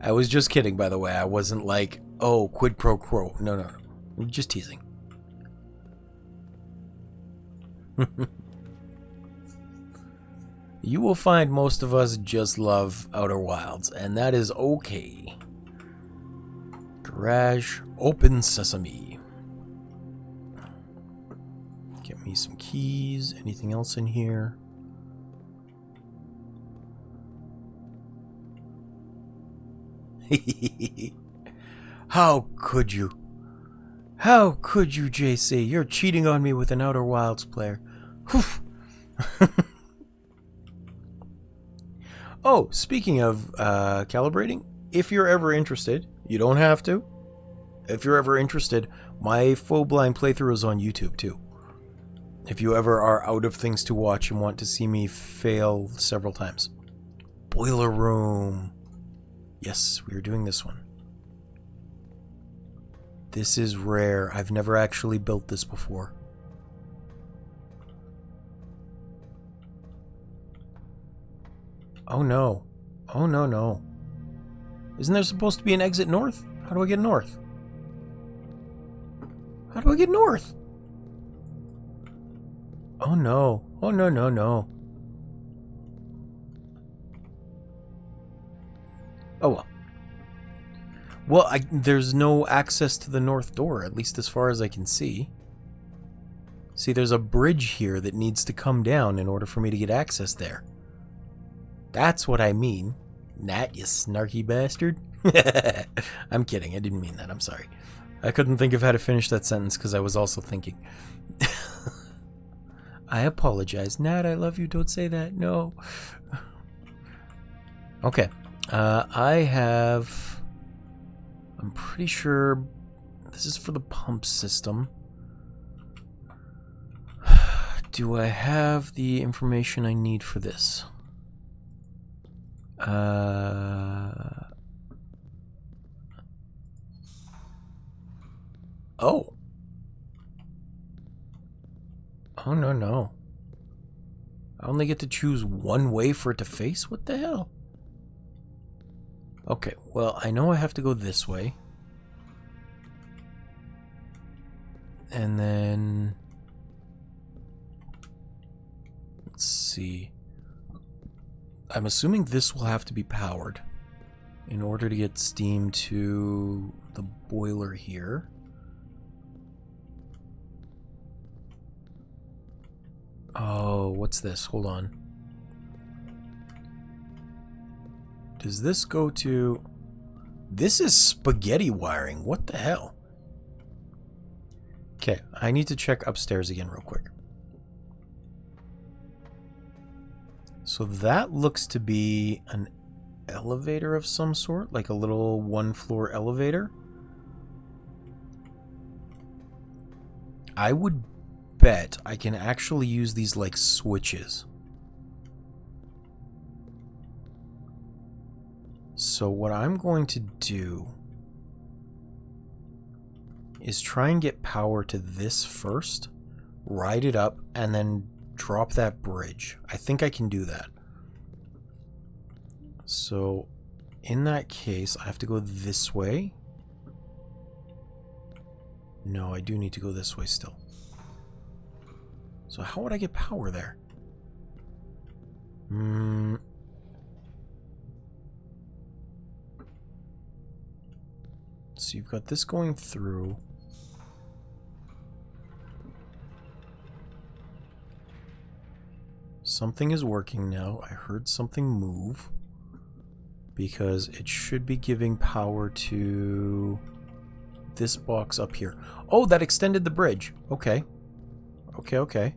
Speaker 1: I was just kidding, by the way. I wasn't like, oh, quid pro quo. No. I'm just teasing. You will find most of us just love Outer Wilds, and that is okay. Garage, open sesame. Get me some keys. Anything else in here? How could you? How could you, JC? You're cheating on me with an Outer Wilds player. Oh, speaking of calibrating, if you're ever interested, you don't have to. If you're ever interested, my full blind playthrough is on YouTube too. If you ever are out of things to watch and want to see me fail several times. Boiler room. Yes, we are doing this one. This is rare. I've never actually built this before. Oh no. Oh no. Isn't there supposed to be an exit north? How do I get north? How do I get north? Oh no. Oh no. Oh well. Well, there's no access to the north door, at least as far as I can see. See, there's a bridge here that needs to come down in order for me to get access there. That's what I mean. Nat, you snarky bastard. I'm kidding. I didn't mean that. I'm sorry. I couldn't think of how to finish that sentence because I was also thinking. I apologize. Nat, I love you. Don't say that. No. Okay. I'm pretty sure this is for the pump system. Do I have the information I need for this? Oh. Oh, no, no. I only get to choose one way for it to face? What the hell? Okay, well, I know I have to go this way. And then... let's see. I'm assuming this will have to be powered in order to get steam to the boiler here. Oh, what's this? Hold on. Does this go to... this is spaghetti wiring. What the hell? Okay, I need to check upstairs again real quick. So that looks to be an elevator of some sort, like a little one-floor elevator. I would bet I can actually use these like switches. So what I'm going to do is try and get power to this first, ride it up, and then drop that bridge. I think I can do that. So in that case, I have to go this way. No, I do need to go this way still. So how would I get power there? So you've got this going through. Something is working now. I heard something move. Because it should be giving power to this box up here. Oh, that extended the bridge. Okay. Okay.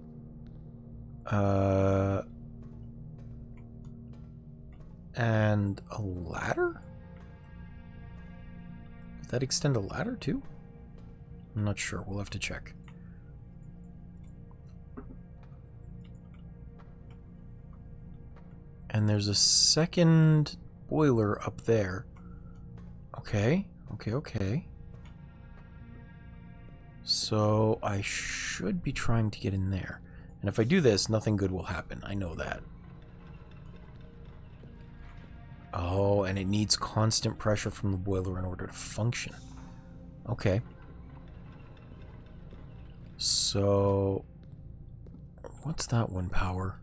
Speaker 1: And a ladder? Does that extend a ladder too? I'm not sure. We'll have to check. And there's a second boiler up there. Okay. So I should be trying to get in there. And if I do this, nothing good will happen. I know that. Oh, and it needs constant pressure from the boiler in order to function. Okay. So, what's that one power?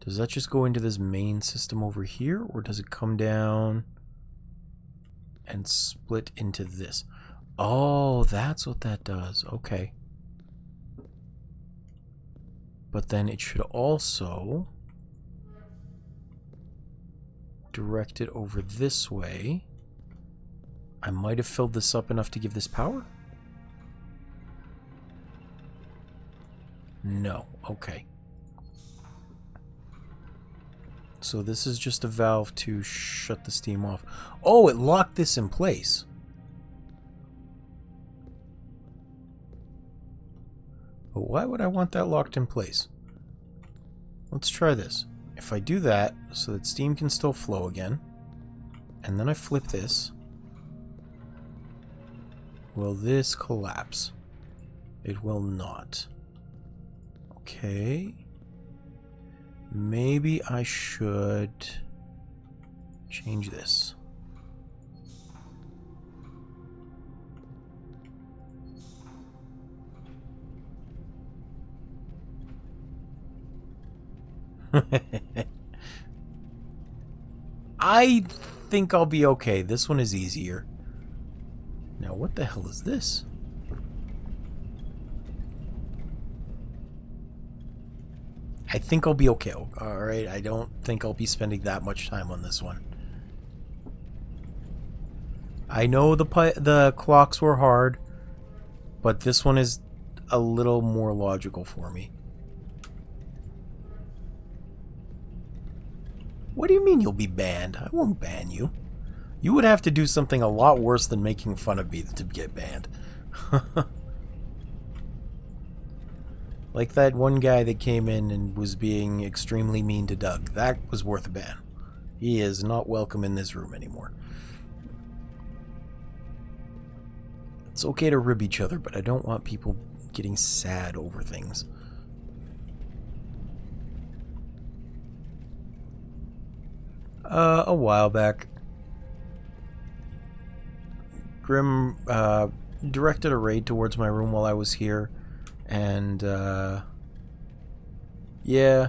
Speaker 1: Does that just go into this main system over here, or does it come down and split into this? Oh, that's what that does. Okay. But then it should also direct it over this way. I might have filled this up enough to give this power? No. Okay. So this is just a valve to shut the steam off. Oh, it locked this in place. But why would I want that locked in place? Let's try this. If I do that so that steam can still flow again, and then I flip this, will this collapse? It will not. Okay. Maybe I should change this. I think I'll be okay. This one is easier. Now, what the hell is this? I think I'll be okay. Alright, I don't think I'll be spending that much time on this one. I know the clocks were hard, but this one is a little more logical for me. What do you mean you'll be banned? I won't ban you. You would have to do something a lot worse than making fun of me to get banned. Like that one guy that came in and was being extremely mean to Doug. That was worth a ban. He is not welcome in this room anymore. It's okay to rib each other, but I don't want people getting sad over things. A while back, Grim directed a raid towards my room while I was here, and yeah,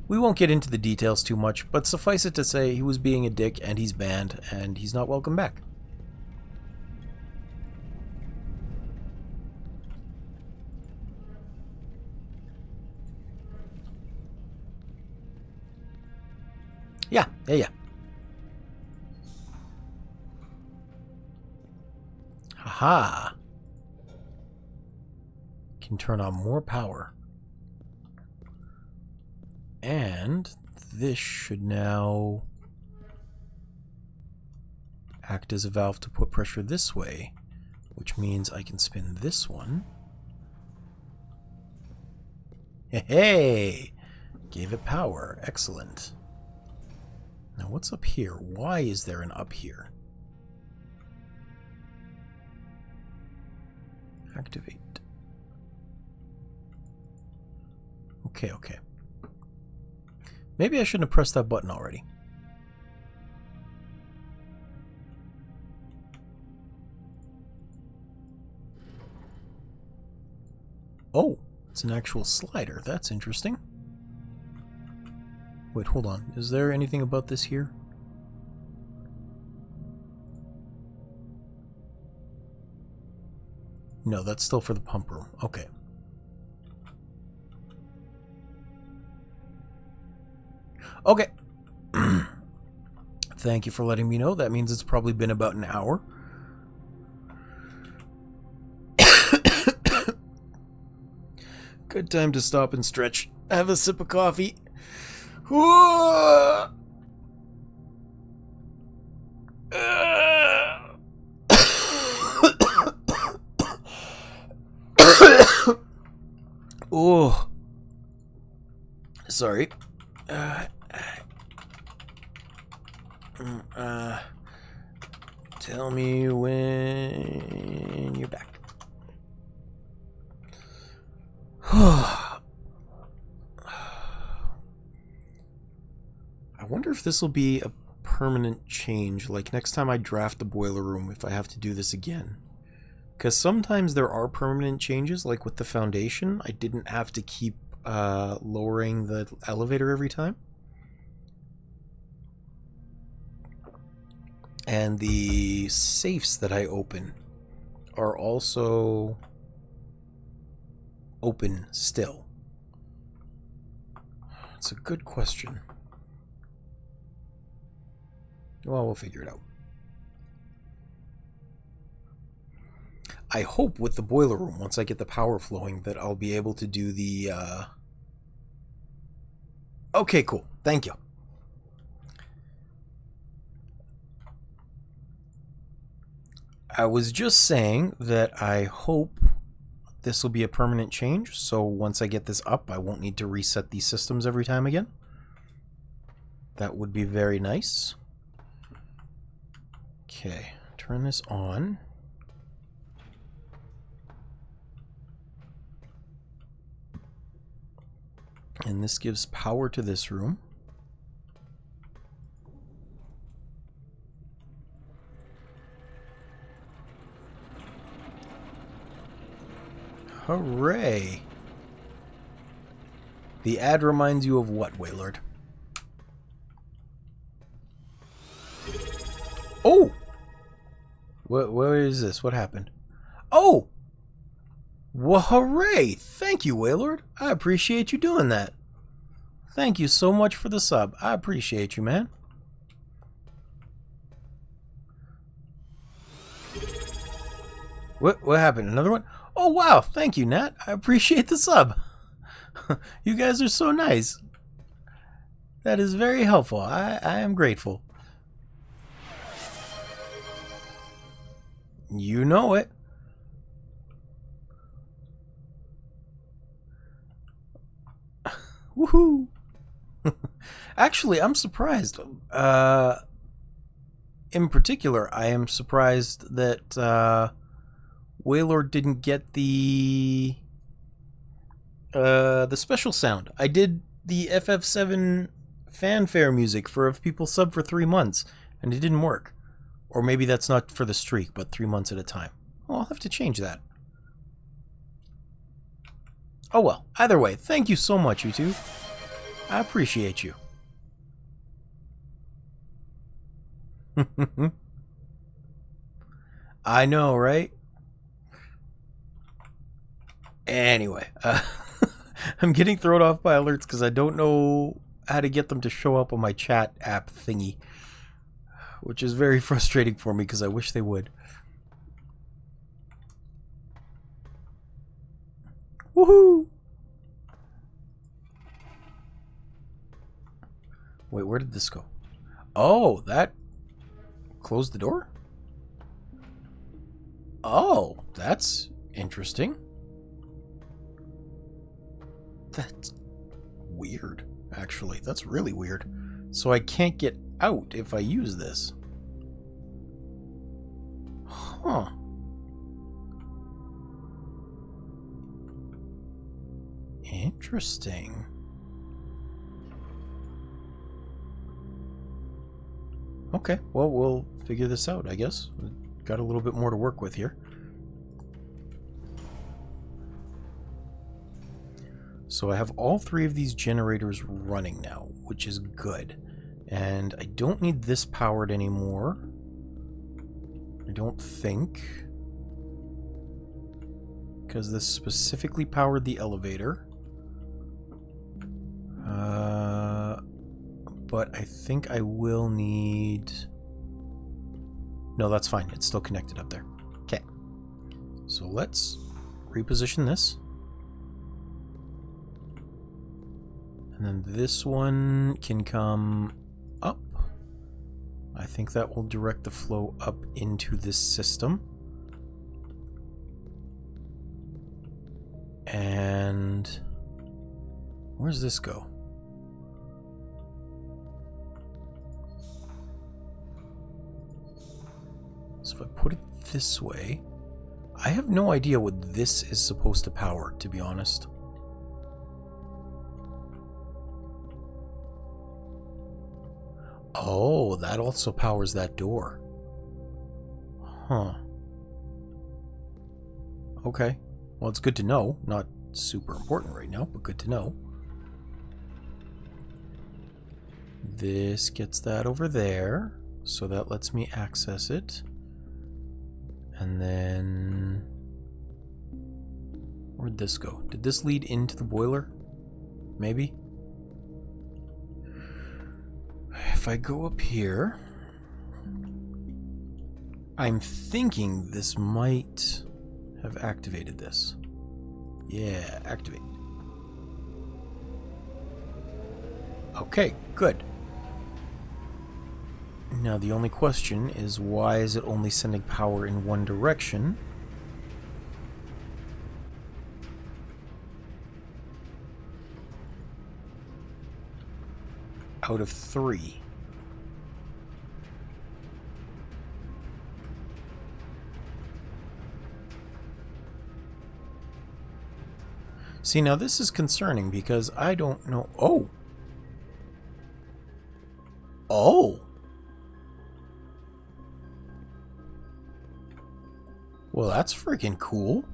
Speaker 1: we won't get into the details too much, but suffice it to say he was being a dick and he's banned and he's not welcome back. Yeah. Haha. Can turn on more power. And this should now act as a valve to put pressure this way, which means I can spin this one. Hey! Gave it power. Excellent. Now what's up here? Why is there an up here? Activate. Okay. Maybe I shouldn't have pressed that button already. Oh, it's an actual slider. That's interesting. Wait, hold on. Is there anything about this here? No, that's still for the pump room. Okay. Okay. Thank you for letting me know. That means it's probably been about an hour. Good time to stop and stretch. Have a sip of coffee. Oh, sorry. Tell me when you're back. I wonder if this will be a permanent change, like next time I draft the boiler room, if I have to do this again. Because sometimes there are permanent changes, like with the foundation, I didn't have to keep lowering the elevator every time. And the safes that I open are also open still. It's a good question. Well, we'll figure it out. I hope with the boiler room, once I get the power flowing, that I'll be able to do the... Okay, cool. Thank you. I was just saying that I hope this will be a permanent change, so once I get this up, I won't need to reset these systems every time again. That would be very nice. Okay, turn this on. And this gives power to this room. Hooray! The ad reminds you of what, Waylord? Oh! What is this? What happened? Oh! Well, hooray! Thank you, Waylord. I appreciate you doing that. Thank you so much for the sub. I appreciate you, man. What happened? Another one? Oh, wow. Thank you, Nat. I appreciate the sub. You guys are so nice. That is very helpful. I am grateful. You know it. Woohoo! Actually, I'm surprised. In particular, I am surprised that Waylord didn't get the special sound. I did the FF7 fanfare music for if people sub for 3 months, and it didn't work. Or maybe that's not for the streak, but 3 months at a time. Well, I'll have to change that. Oh well, either way, thank you so much, you two. I appreciate you. I know, right? Anyway, I'm getting thrown off by alerts because I don't know how to get them to show up on my chat app thingy, which is very frustrating for me because I wish they would. Woohoo! Wait, where did this go? Oh, that closed the door? Oh, that's interesting. That's weird, actually. That's really weird. So I can't get out if I use this. Huh. Interesting. Okay, well, we'll figure this out, I guess. We've got a little bit more to work with here. So I have all 3 of these generators running now, which is good. And I don't need this powered anymore. I don't think. Because this specifically powered the elevator. But I think I will need... No, that's fine. It's still connected up there. Okay. So let's reposition this. And then this one can come up. I think that will direct the flow up into this system. And where's this go? So if I put it this way, I have no idea what this is supposed to power, to be honest. Oh, that also powers that door. Huh. Okay. Well, it's good to know. Not super important right now, but good to know. This gets that over there, so that lets me access it. And then... where'd this go? Did this lead into the boiler? Maybe? If I go up here... I'm thinking this might have activated this. Yeah, activate. Okay, good. Now the only question is, why is it only sending power in one direction? Out of 3. See, now this is concerning because I don't know... Oh! Oh! Well, that's freaking cool.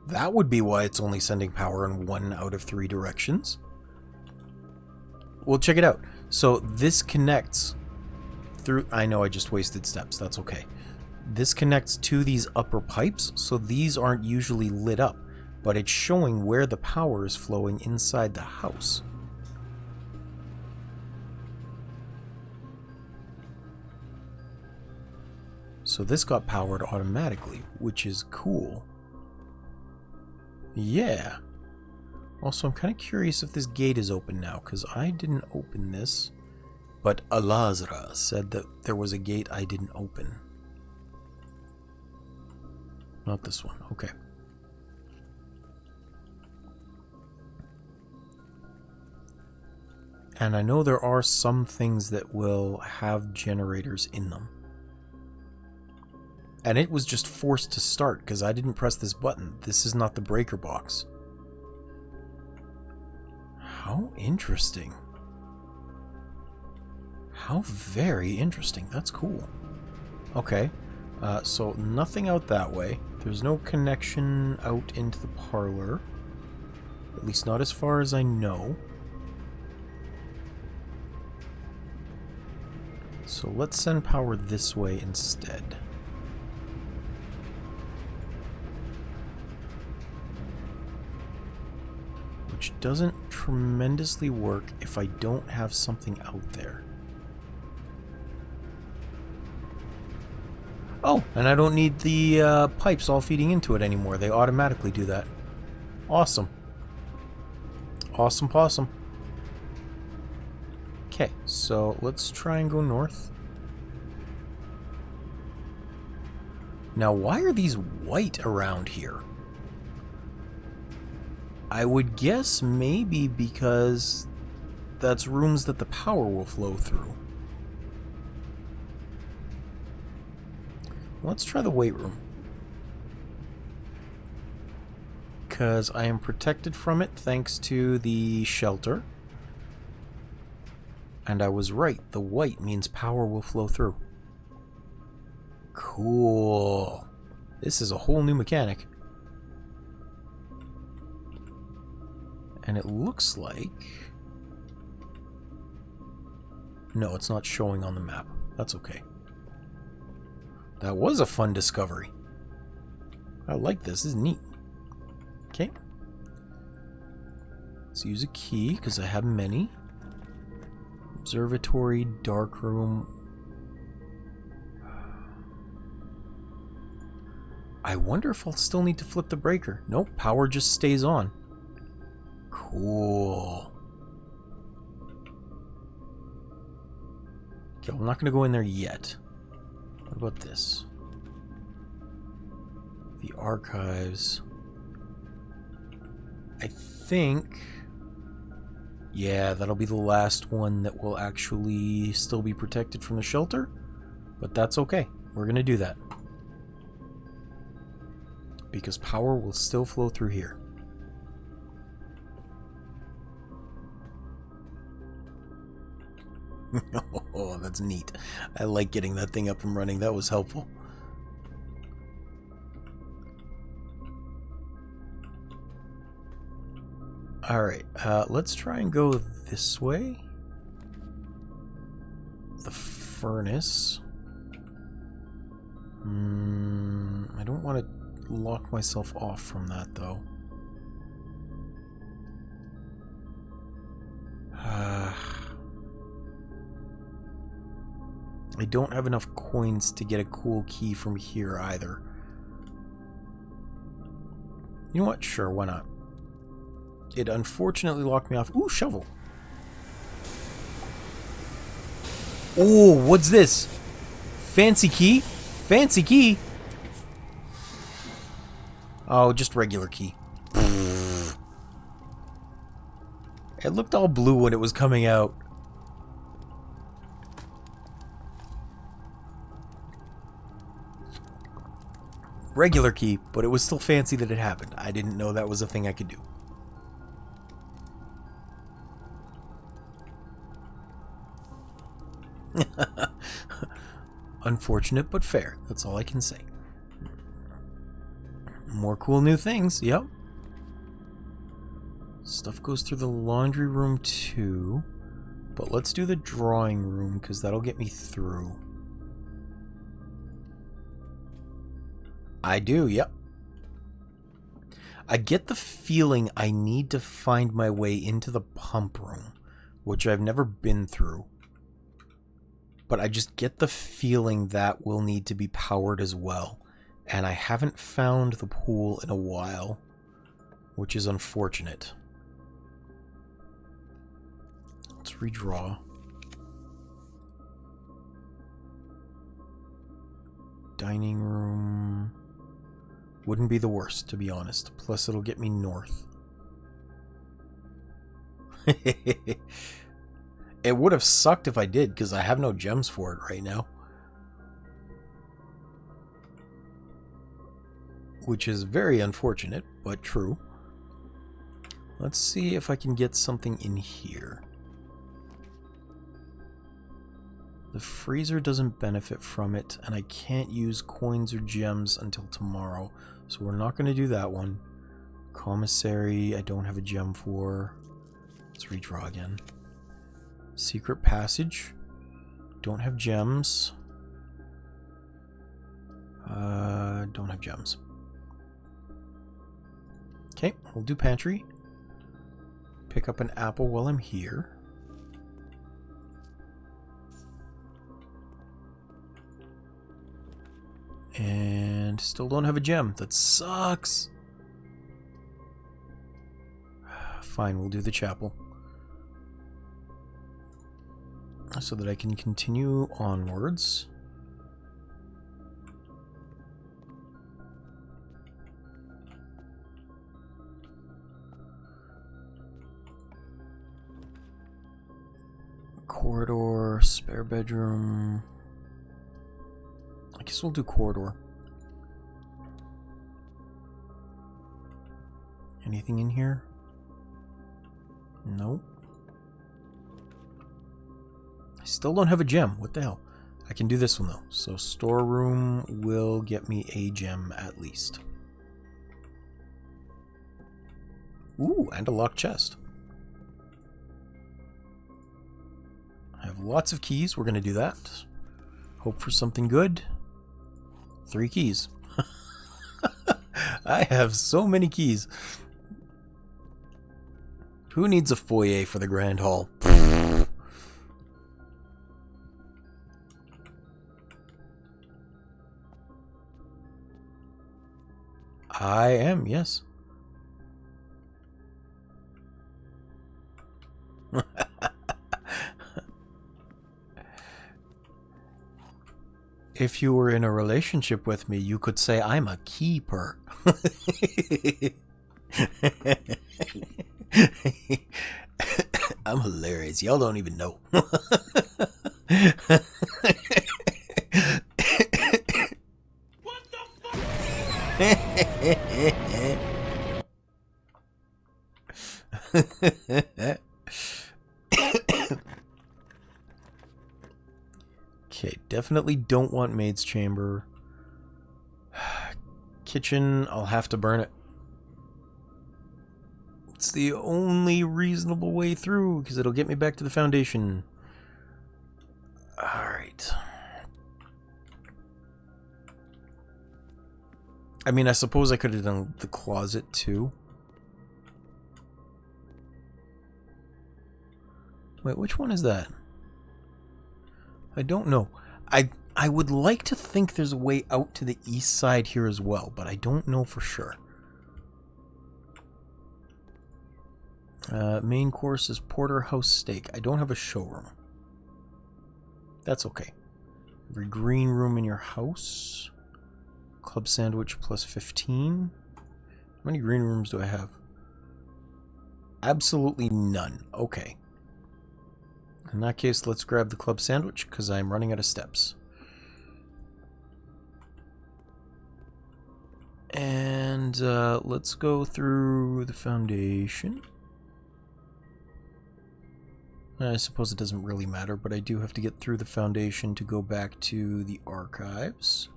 Speaker 1: That would be why it's only sending power in 1 out of 3 directions. Well, check it out. So this connects through... I know I just wasted steps. That's okay. This connects to these upper pipes, so these aren't usually lit up, but it's showing where the power is flowing inside the house. So this got powered automatically, which is cool. Yeah. Also, I'm kind of curious if this gate is open now, because I didn't open this. But Alazra said that there was a gate I didn't open. Not this one. Okay. And I know there are some things that will have generators in them. And it was just forced to start because I didn't press this button. This is not the breaker box. How interesting. How very interesting. That's cool. Okay. So nothing out that way. There's no connection out into the parlor. At least not as far as I know. So let's send power this way instead. Which doesn't tremendously work if I don't have something out there. Oh, and I don't need the pipes all feeding into it anymore. They automatically do that. Awesome. Awesome possum. Okay, so let's try and go north. Now, why are these white around here? I would guess maybe because that's rooms that the power will flow through. Let's try the weight room. Because I am protected from it thanks to the shelter. And I was right, the white means power will flow through. Cool. This is a whole new mechanic. And it looks like... No, it's not showing on the map. That's okay. That was a fun discovery. I like this. This is neat. Okay. Let's use a key, because I have many. Observatory, dark room. I wonder if I'll still need to flip the breaker. Nope, power just stays on. Cool. Okay, I'm not going to go in there yet. What about this? The archives. I think... Yeah, that'll be the last one that will actually still be protected from the shelter. But that's okay. We're going to do that. Because power will still flow through here. Oh, that's neat. I like getting that thing up and running. That was helpful. Alright, let's try and go this way. The furnace. I don't want to lock myself off from that, though. I don't have enough coins to get a cool key from here either. You know what? Sure, why not? It unfortunately locked me off. Ooh, shovel. Oh, what's this? Fancy key? Fancy key? Oh, just regular key. It looked all blue when it was coming out. Regular key, but it was still fancy that it happened. I didn't know that was a thing I could do. Unfortunate, but fair. That's all I can say. More cool new things, yep. Stuff goes through the laundry room too. But let's do the drawing room, because that'll get me through. I do, yep. I get the feeling I need to find my way into the pump room, which I've never been through. But I just get the feeling that will need to be powered as well. And I haven't found the pool in a while, which is unfortunate. Let's redraw. Dining room wouldn't be the worst, to be honest. Plus, it'll get me north. It would have sucked if I did, because I have no gems for it right now. Which is very unfortunate, but true. Let's see if I can get something in here. The freezer doesn't benefit from it, and I can't use coins or gems until tomorrow, so we're not going to do that one. Commissary, I don't have a gem for. Let's redraw again. Secret passage, don't have gems. Don't have gems. Okay, we'll do pantry. Pick up an apple while I'm here. And still don't have a gem. That sucks. Fine, we'll do the chapel. So that I can continue onwards. Corridor, spare bedroom. I guess we'll do corridor. Anything in here? Nope. I still don't have a gem. What the hell? I can do this one though. So storeroom will get me a gem at least. Ooh, and a locked chest. I have lots of keys. We're going to do that. Hope for something good. 3 keys. I have so many keys. Who needs a foyer for the Grand Hall? I am, yes. If you were in a relationship with me, you could say I'm a keeper. I'm hilarious. Y'all don't even know. What the fuck? Okay, definitely don't want maid's chamber. Kitchen, I'll have to burn it. It's the only reasonable way through, because it'll get me back to the foundation. Alright. I mean, I suppose I could have done the closet too. Wait, which one is that? I don't know. I would like to think there's a way out to the east side here as well, but I don't know for sure. Main course is porterhouse steak. I don't have a showroom. That's okay. Every green room in your house. Club sandwich plus 15. How many green rooms do I have? Absolutely none. Okay. In that case, let's grab the club sandwich, because I'm running out of steps. And let's go through the foundation. I suppose it doesn't really matter, but I do have to get through the foundation to go back to the archives.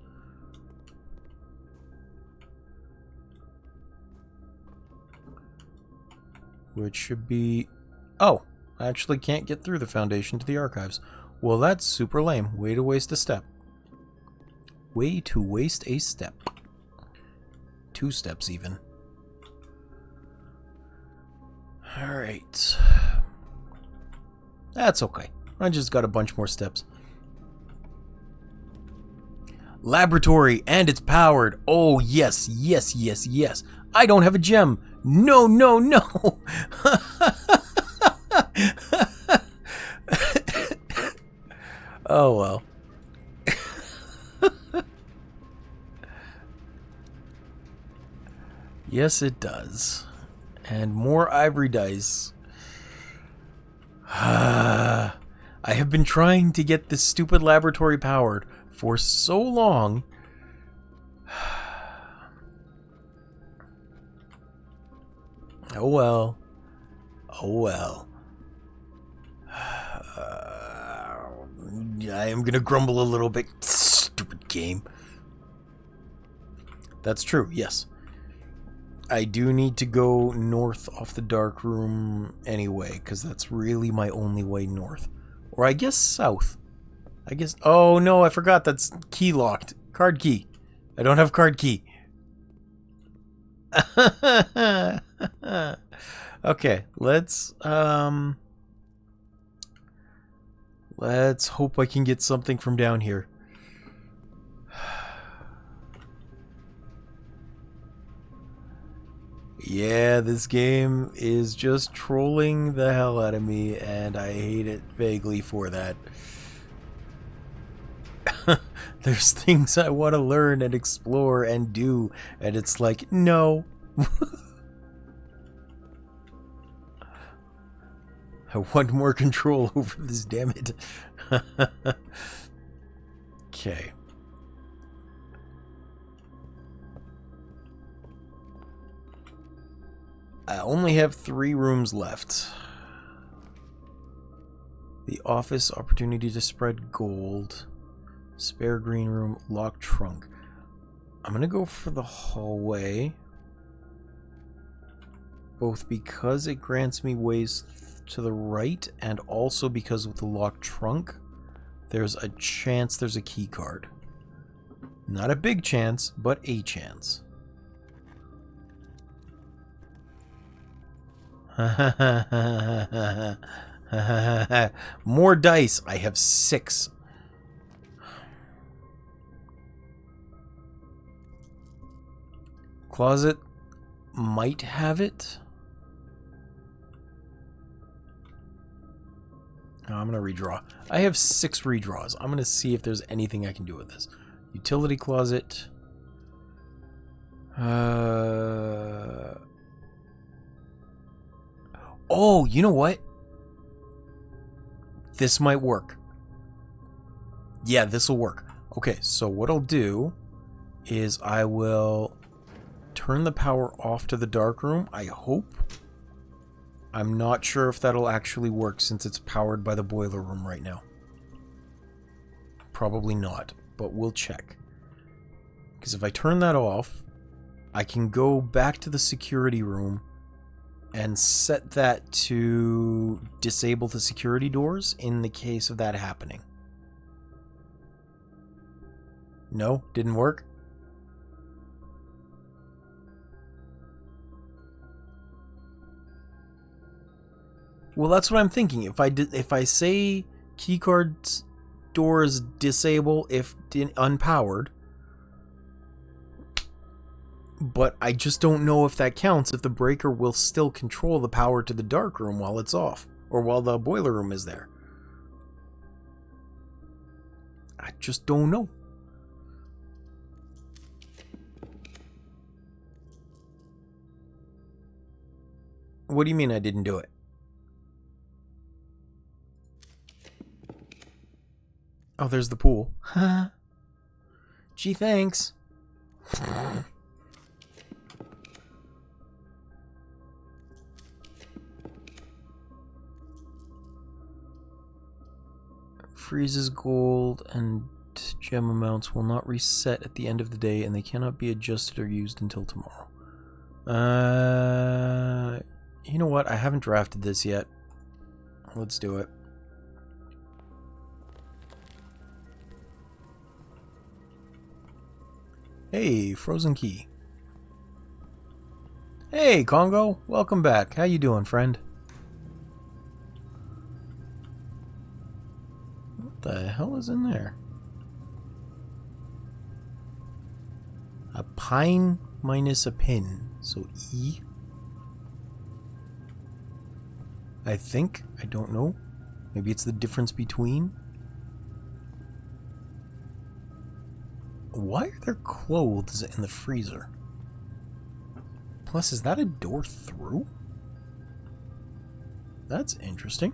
Speaker 1: Which should be... Oh! I actually can't get through the foundation to the archives. Well, that's super lame. Way to waste a step. Way to waste a step. 2 steps even. Alright. That's okay. I just got a bunch more steps. Laboratory, and it's powered. Oh, yes, yes, yes, yes. I don't have a gem. No, no, no. Oh, well. Yes, it does. And more ivory dice. I have been trying to get this stupid laboratory powered for so long. Oh well. Oh well. I am gonna grumble a little bit. Stupid game. That's true, yes. I do need to go north off the dark room anyway, because that's really my only way north. Or I guess south. I guess... Oh, no, I forgot that's key locked. Card key. I don't have card key. Okay, let's hope I can get something from down here. Yeah, this game is just trolling the hell out of me, and I hate it vaguely for that. There's things I want to learn and explore and do, and it's like, no. I want more control over this, damn it. Okay. I only have 3 rooms left. The office, opportunity to spread gold, spare green room, locked trunk. I'm gonna go for the hallway, both because it grants me ways to the right and also because with the locked trunk there's a chance there's a key card. Not a big chance, but a chance. More dice. I have 6. Closet might have it. No, I'm going to redraw. I have 6 redraws. I'm going to see if there's anything I can do with this. Utility closet. Oh, you know what? This might work. Yeah, this will work. Okay, so what I'll do is I will turn the power off to the dark room, I hope. I'm not sure if that'll actually work since it's powered by the boiler room right now. Probably not, but we'll check. Because if I turn that off, I can go back to the security room and set that to disable the security doors in the case of that happening. No? Didn't work? Well, that's what I'm thinking. If I say keycard doors disable if unpowered, but I just don't know if that counts if the breaker will still control the power to the dark room while it's off, or while the boiler room is there. I just don't know. What do you mean I didn't do it? Oh, there's the pool. Gee, thanks. Freezes gold and gem amounts will not reset at the end of the day, and they cannot be adjusted or used until tomorrow. You know what? I haven't drafted this yet. Let's do it. Hey, frozen key. Hey, Congo. Welcome back. How you doing, friend? What the hell is in there? A pine minus a pin. So E. I think. I don't know. Maybe it's the difference between. Why are there clothes in the freezer? Plus, is that a door through? That's interesting.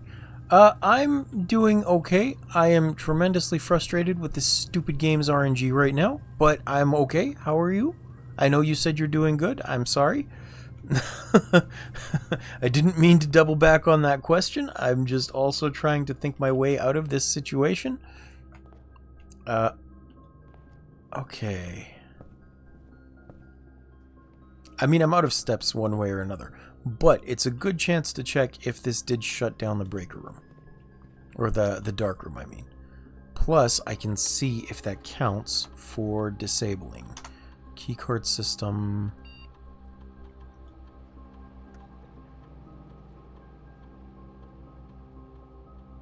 Speaker 1: I'm doing okay. I am tremendously frustrated with this stupid game's RNG right now, but I'm okay. How are you? I know you said you're doing good. I'm sorry. I didn't mean to double back on that question. I'm just also trying to think my way out of this situation. Okay. I mean, I'm out of steps one way or another, but it's a good chance to check if this did shut down the breaker room. Or the dark room, I mean. Plus, I can see if that counts for disabling. Keycard system.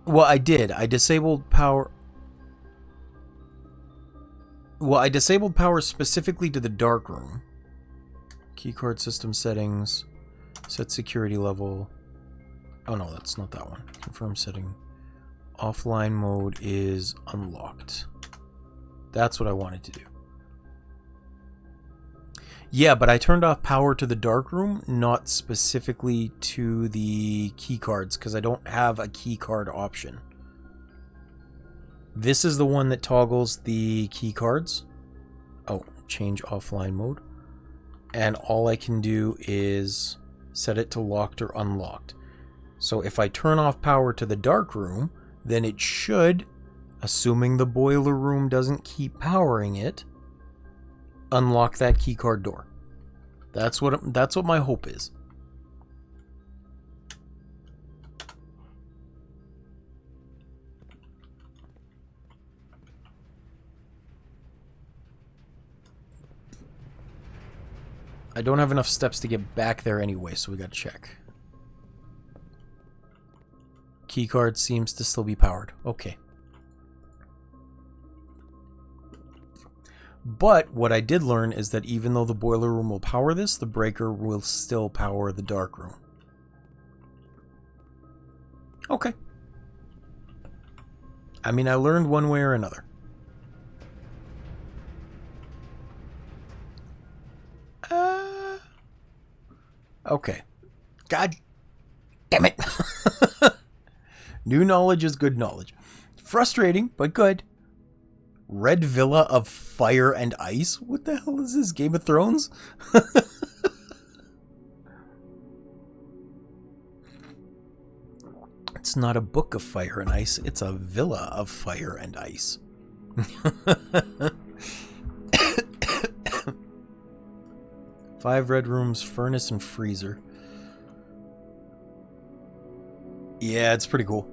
Speaker 1: Well, I did. I disabled power. Well, I disabled power specifically to the dark room. Keycard system settings. Set security level. Oh no, that's not that one. Confirm setting. Offline mode is unlocked. That's what I wanted to do. Yeah, but I turned off power to the dark room, not specifically to the key cards, because I don't have a key card option. This is the one that toggles the key cards. Oh, change offline mode. And all I can do is set it to locked or unlocked. So if I turn off power to the dark room, then it should, assuming the boiler room doesn't keep powering it, unlock that keycard door. That's what my hope is. I don't have enough steps to get back there anyway, so we gotta check. Keycard seems to still be powered. Okay. But what I did learn is that even though the boiler room will power this, the breaker will still power the dark room. Okay. I mean, I learned one way or another. Okay. God damn it. New knowledge is good knowledge. Frustrating, but good. Red Villa of Fire and Ice? What the hell is this? Game of Thrones? It's not a book of fire and ice. It's a villa of fire and ice. 5 red rooms, furnace, and freezer. Yeah, it's pretty cool.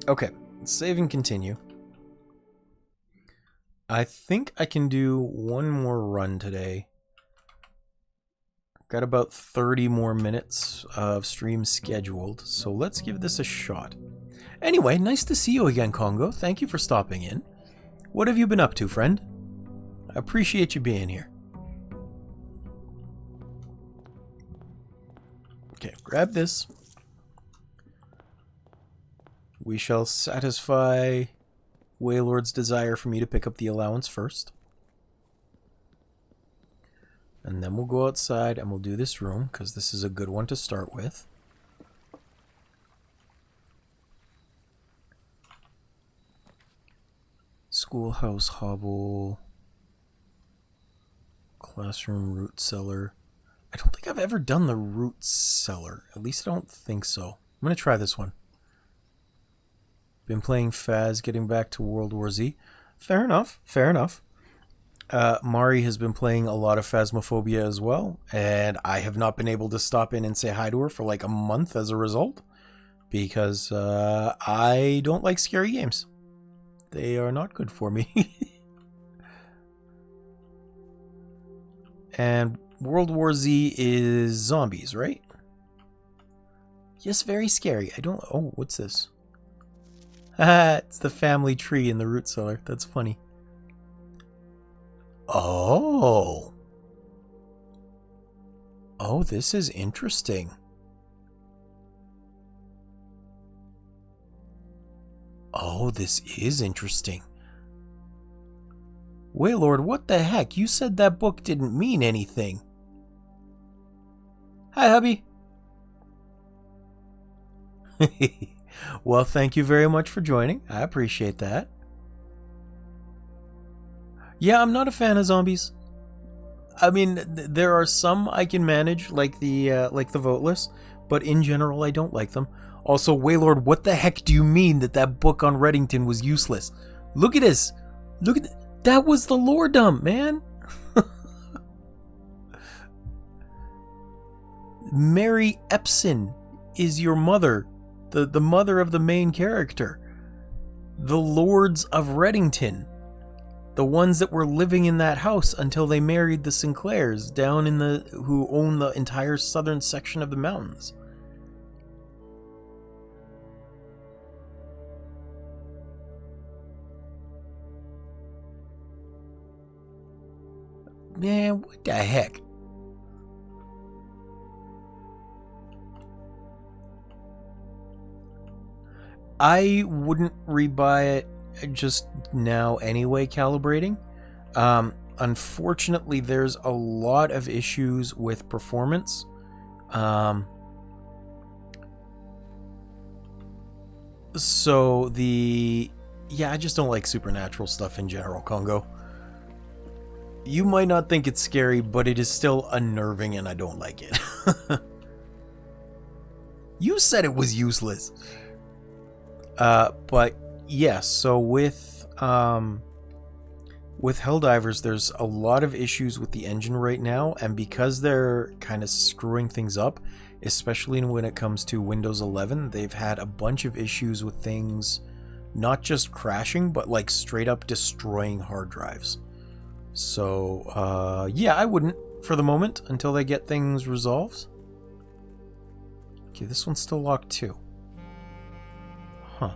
Speaker 1: Okay, save and continue. I think I can do one more run today. Got about 30 more minutes of stream scheduled, so let's give this a shot. Anyway, nice to see you again, Congo. Thank you for stopping in. What have you been up to, friend? I appreciate you being here. Okay, grab this. We shall satisfy Waylord's desire for me to pick up the allowance first. And then we'll go outside and we'll do this room, because this is a good one to start with. Schoolhouse hovel. Classroom root cellar. I don't think I've ever done the root cellar. At least I don't think so. I'm going to try this one. Been playing Faz, getting back to World War Z. Fair enough, fair enough. Mari has been playing a lot of Phasmophobia as well, and I have not been able to stop in and say hi to her for like a month as a result, because I don't like scary games. They are not good for me. And World War Z is zombies, right? Yes, very scary. I don't... Oh, what's this? Haha, it's the family tree in the root cellar. That's funny. Oh. Oh, this is interesting. Oh, this is interesting. Waylord, what the heck? You said that book didn't mean anything. Hi, hubby. Well, thank you very much for joining. I appreciate that. Yeah, I'm not a fan of zombies. I mean, there are some I can manage, like the voteless, but in general, I don't like them. Also, Waylord, what the heck do you mean that book on Reddington was useless? Look at this. Look at that was the lore dump, man. Mary Epson is your mother, the mother of the main character. The Lords of Reddington. The ones that were living in that house until they married the Sinclairs down in who own the entire southern section of the mountains. Man, what the heck? I wouldn't rebuy it just now anyway, calibrating. Unfortunately, there's a lot of issues with performance. So I just don't like supernatural stuff in general, Congo. You might not think it's scary, but it is still unnerving and I don't like it. You said it was useless. But yes, so with Helldivers, there's a lot of issues with the engine right now, and because they're kind of screwing things up, especially when it comes to Windows 11, they've had a bunch of issues with things not just crashing, but like straight up destroying hard drives. So, yeah, I wouldn't for the moment until they get things resolved. Okay, this one's still locked too. Huh.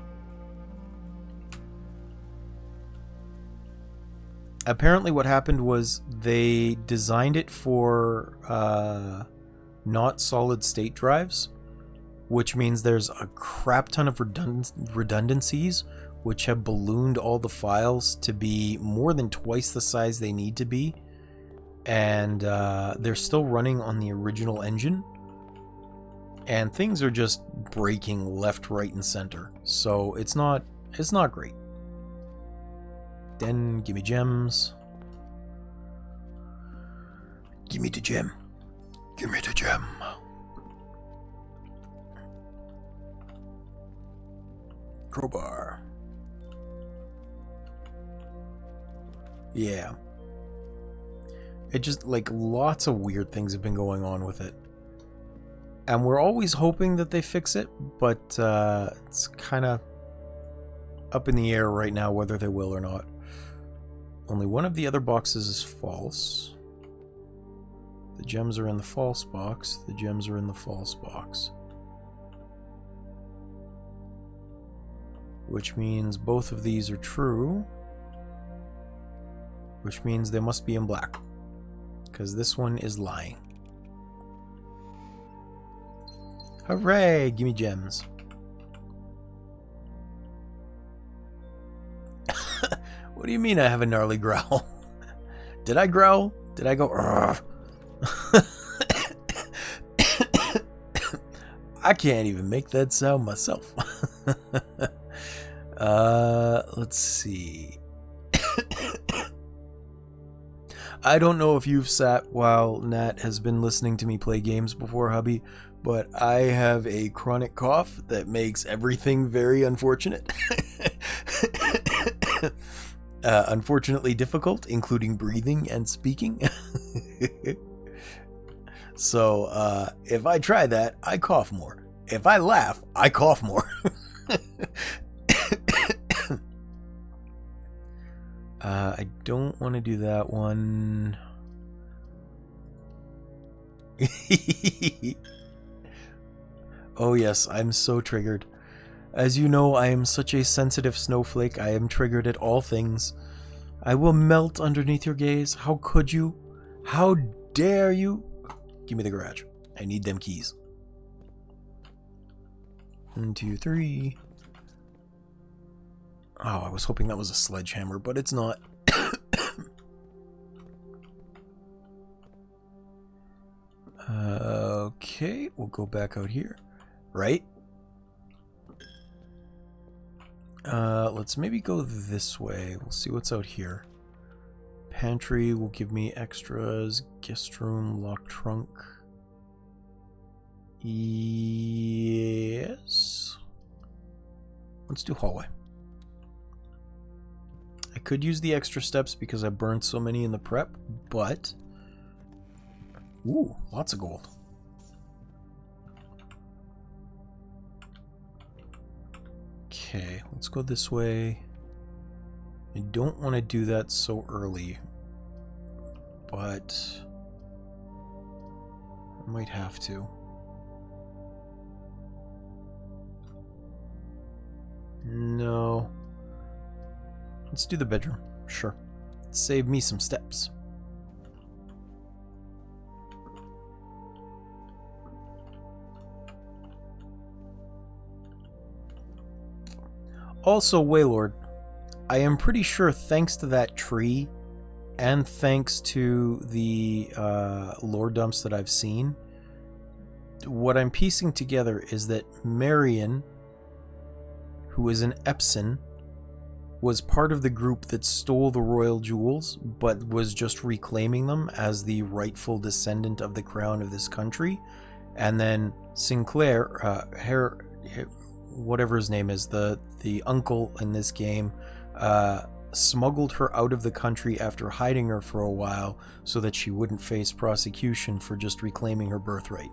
Speaker 1: Apparently what happened was they designed it for not solid state drives, which means there's a crap ton of redundancies, which have ballooned all the files to be more than twice the size they need to be. And they're still running on the original engine. And things are just breaking left, right, and center. So it's not great. Then give me gems. Give me the gem. Give me the gem. Crowbar. Yeah. It just, like, lots of weird things have been going on with it. And we're always hoping that they fix it, but it's kind of up in the air right now whether they will or not. Only one of the other boxes is false. The gems are in the false box. The gems are in the false box. Which means both of these are true. Which means they must be in black. Because this one is lying. Hooray! Give me gems. What do you mean I have a gnarly growl? Did I growl? Did I go? I can't even make that sound myself. Let's see. I don't know if you've sat while Nat has been listening to me play games before, hubby, but I have a chronic cough that makes everything very unfortunate. Unfortunately difficult, including breathing and speaking. So, if I try that, I cough more. If I laugh, I cough more. I don't want to do that one. Oh yes, I'm so triggered. As you know, I am such a sensitive snowflake. I am triggered at all things. I will melt underneath your gaze. How could you? How dare you? Give me the garage. I need them keys. 1, 2, 3. Oh, I was hoping that was a sledgehammer, but it's not. Okay, we'll go back out here. Right? Let's maybe go this way. We'll see what's out here. Pantry will give me extras. Guest room, locked trunk. Yes. Let's do hallway. I could use the extra steps because I burned so many in the prep, but... Ooh, lots of gold. Okay, let's go this way. I don't want to do that so early, but I might have to. No. Let's do the bedroom. Sure. Save me some steps. Also, Waylord, I am pretty sure thanks to that tree and thanks to the lore dumps that I've seen, what I'm piecing together is that Marion, who is an Epson, was part of the group that stole the royal jewels, but was just reclaiming them as the rightful descendant of the crown of this country. And then Sinclair, whatever his name is, the uncle in this game, smuggled her out of the country after hiding her for a while so that she wouldn't face prosecution for just reclaiming her birthright.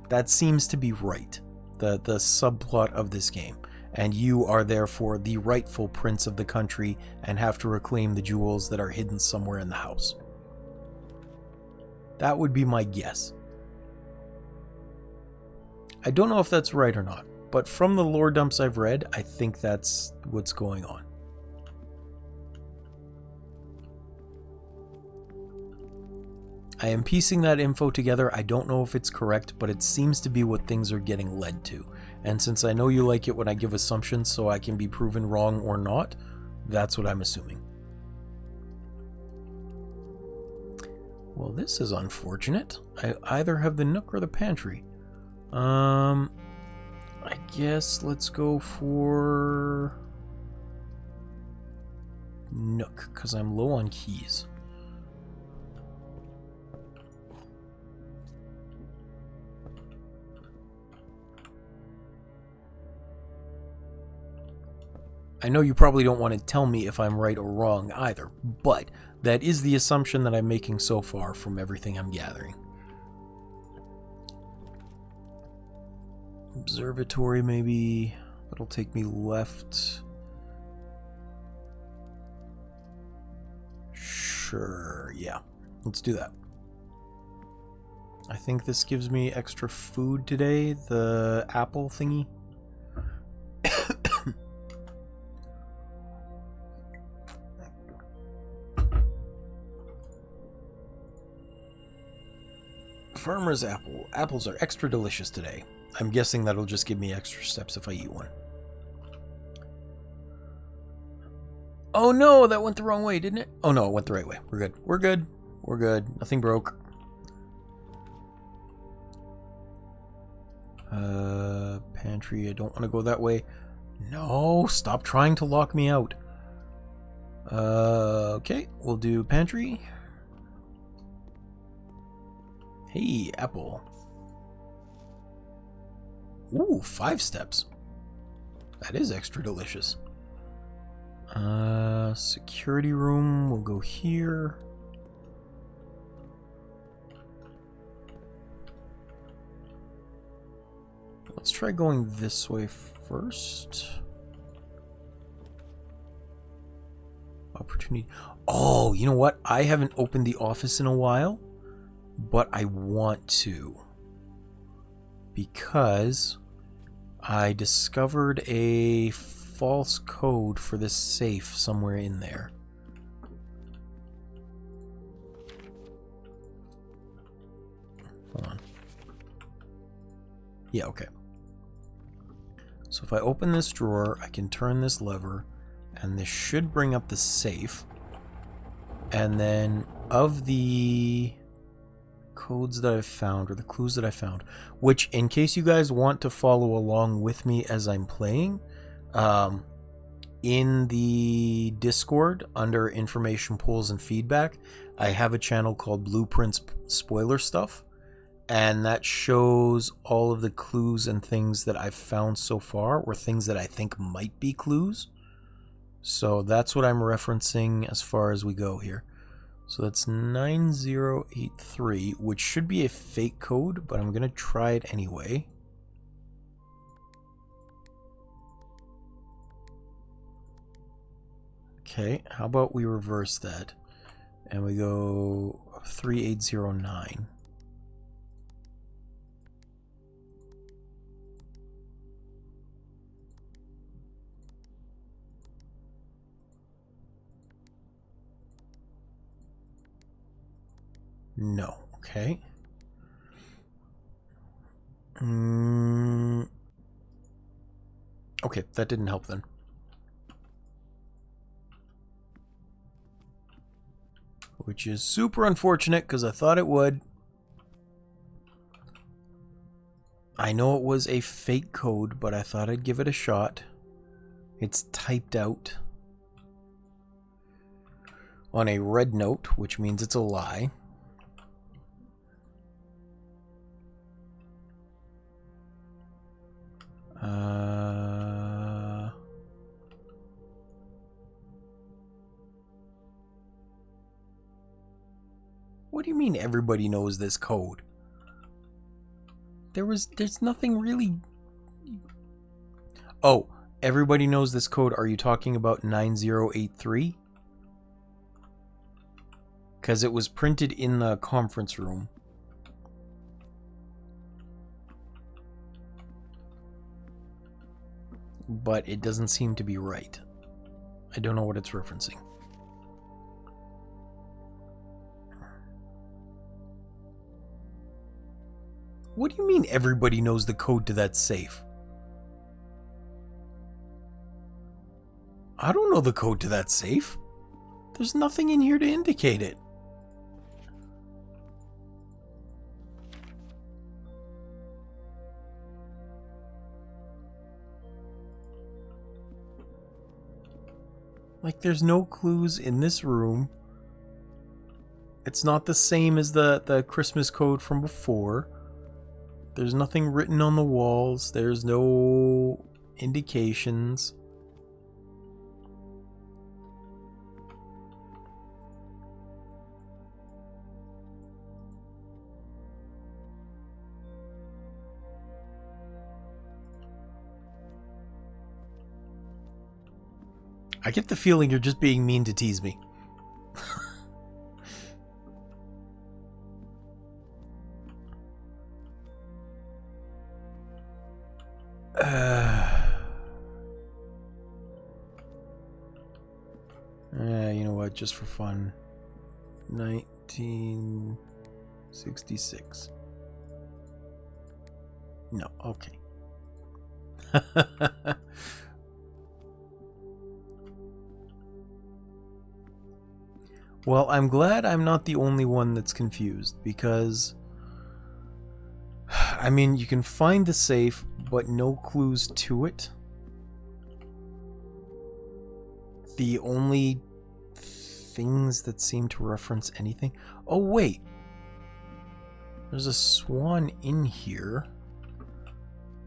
Speaker 1: That seems to be right, the subplot of this game. And you are therefore the rightful prince of the country and have to reclaim the jewels that are hidden somewhere in the house. That would be my guess. I don't know if that's right or not, but from the lore dumps I've read, I think that's what's going on. I am piecing that info together. I don't know if it's correct, but it seems to be what things are getting led to. And since I know you like it when I give assumptions so I can be proven wrong or not, that's what I'm assuming. Well, this is unfortunate. I either have the nook or the pantry. I guess let's go for nook, because I'm low on keys. I know you probably don't want to tell me if I'm right or wrong either, but that is the assumption that I'm making so far from everything I'm gathering. Observatory, maybe. That'll take me left. Sure, yeah. Let's do that. I think this gives me extra food today, the apple thingy. Farmer's apple. Apples are extra delicious today. I'm guessing that'll just give me extra steps if I eat one. Oh no, that went the wrong way, didn't it? Oh no, it went the right way. We're good. We're good. We're good. Nothing broke. Pantry. I don't want to go that way. No, stop trying to lock me out. Okay, we'll do pantry. Hey, apple. Ooh, 5 steps. That is extra delicious. Security room, we'll go here. Let's try going this way first. Opportunity. Oh, you know what? I haven't opened the office in a while. but I want to, because I discovered a false code for this safe somewhere in there. Hold on. Yeah, okay. So if I open this drawer, I can turn this lever, and this should bring up the safe. And then of the codes that I've found, or the clues that I found, which, in case you guys want to follow along with me as I'm playing, in the Discord under information polls and feedback, I have a channel called Blueprints Spoiler Stuff, and that shows all of the clues and things that I've found so far, or things that I think might be clues. So that's what I'm referencing as far as we go here. So that's 9083, which should be a fake code, but I'm going to try it anyway. Okay, how about we reverse that and we go 3809. No, okay. Okay, that didn't help then. Which is super unfortunate because I thought it would. I know it was a fake code, but I thought I'd give it a shot. It's typed out on a red note, which means it's a lie. What do you mean everybody knows this code? There's nothing really... Oh, everybody knows this code. Are you talking about 9083? Because it was printed in the conference room. But it doesn't seem to be right. I don't know what it's referencing. What do you mean everybody knows the code to that safe? I don't know the code to that safe. There's nothing in here to indicate it. Like, there's no clues in this room. It's not the same as the Christmas code from before. There's nothing written on the walls. There's no indications. I get the feeling you're just being mean to tease me. You know what, just for fun. 1966. No, okay. Well, I'm glad I'm not the only one that's confused, because I mean, you can find the safe, but no clues to it. The only things that seem to reference anything... Oh, wait. There's a swan in here.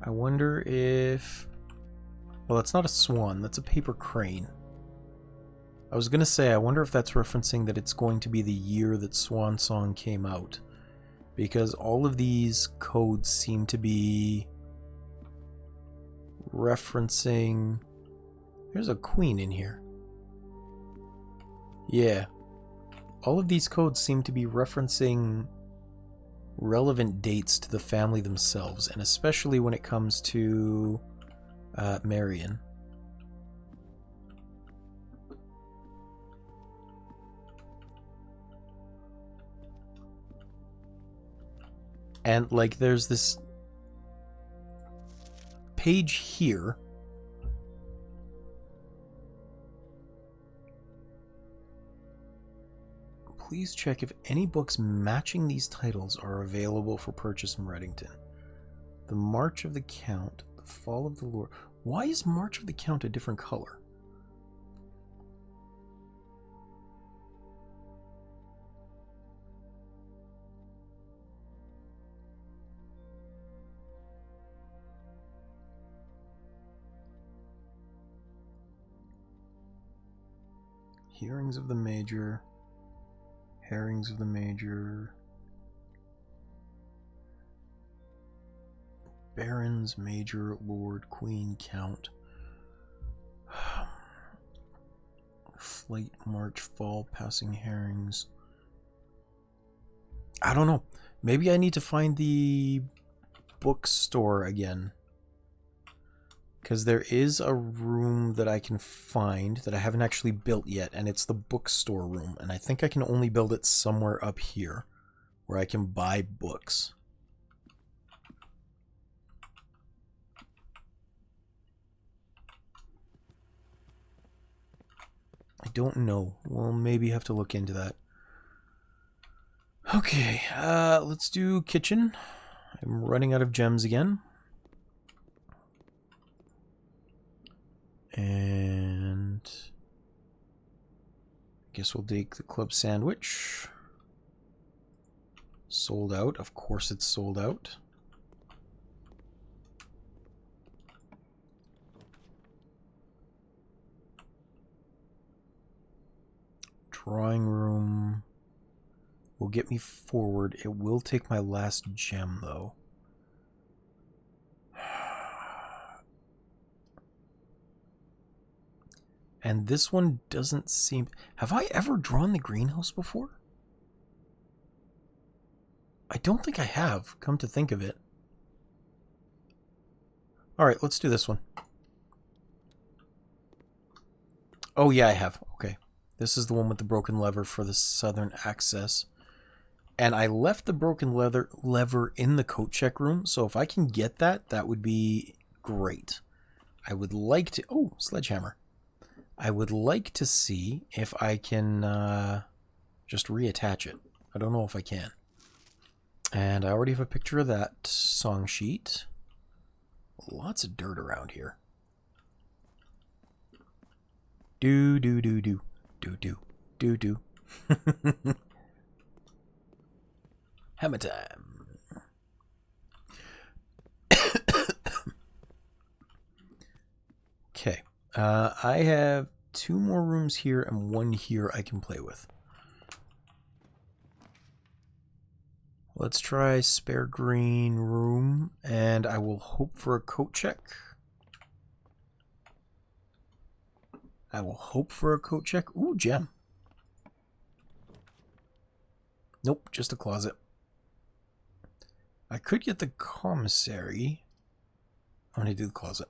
Speaker 1: I wonder if... Well, that's not a swan. That's a paper crane. I was going to say, I wonder if that's referencing that it's going to be the year that Swan Song came out. Because all of these codes seem to be referencing... There's a queen in here. Yeah. All of these codes seem to be referencing relevant dates to the family themselves, and especially when it comes to Marion. And like there's this page here please check if any books matching these titles are available for purchase in Reddington. The March of the Count, The Fall of the Lord. Why is March of the Count a different color? Hearings of the Major. Herrings of the Major. Barons, Major, Lord, Queen, Count. Flight, March, Fall, Passing Herrings. I don't know. Maybe I need to find the bookstore again. Because there is a room that I can find that I haven't actually built yet, and it's the bookstore room. And I think I can only build it somewhere up here, where I can buy books. I don't know. We'll maybe have to look into that. Okay, let's do kitchen. I'm running out of gems again. And I guess we'll take the club sandwich. Sold out. Of course it's sold out. Drawing room will get me forward. It will take my last gem though. And this one doesn't seem... Have I ever drawn the greenhouse before? I don't think I have, come to think of it. Alright, let's do this one. Oh yeah, I have. Okay. This is the one with the broken lever for the southern access. And I left the broken lever in the coat check room, so if I can get that, that would be great. I would like to... Oh, sledgehammer. I would like to see if I can just reattach it. I don't know if I can. And I already have a picture of that song sheet. Lots of dirt around here. Do do do do do do do do. Hammer time. Okay. I have 2 more rooms here and 1 here I can play with. Let's try spare green room, and I will hope for a coat check. I will hope for a coat check. Ooh, gem. Nope, just a closet. I could get the commissary. I'm going to do the closet.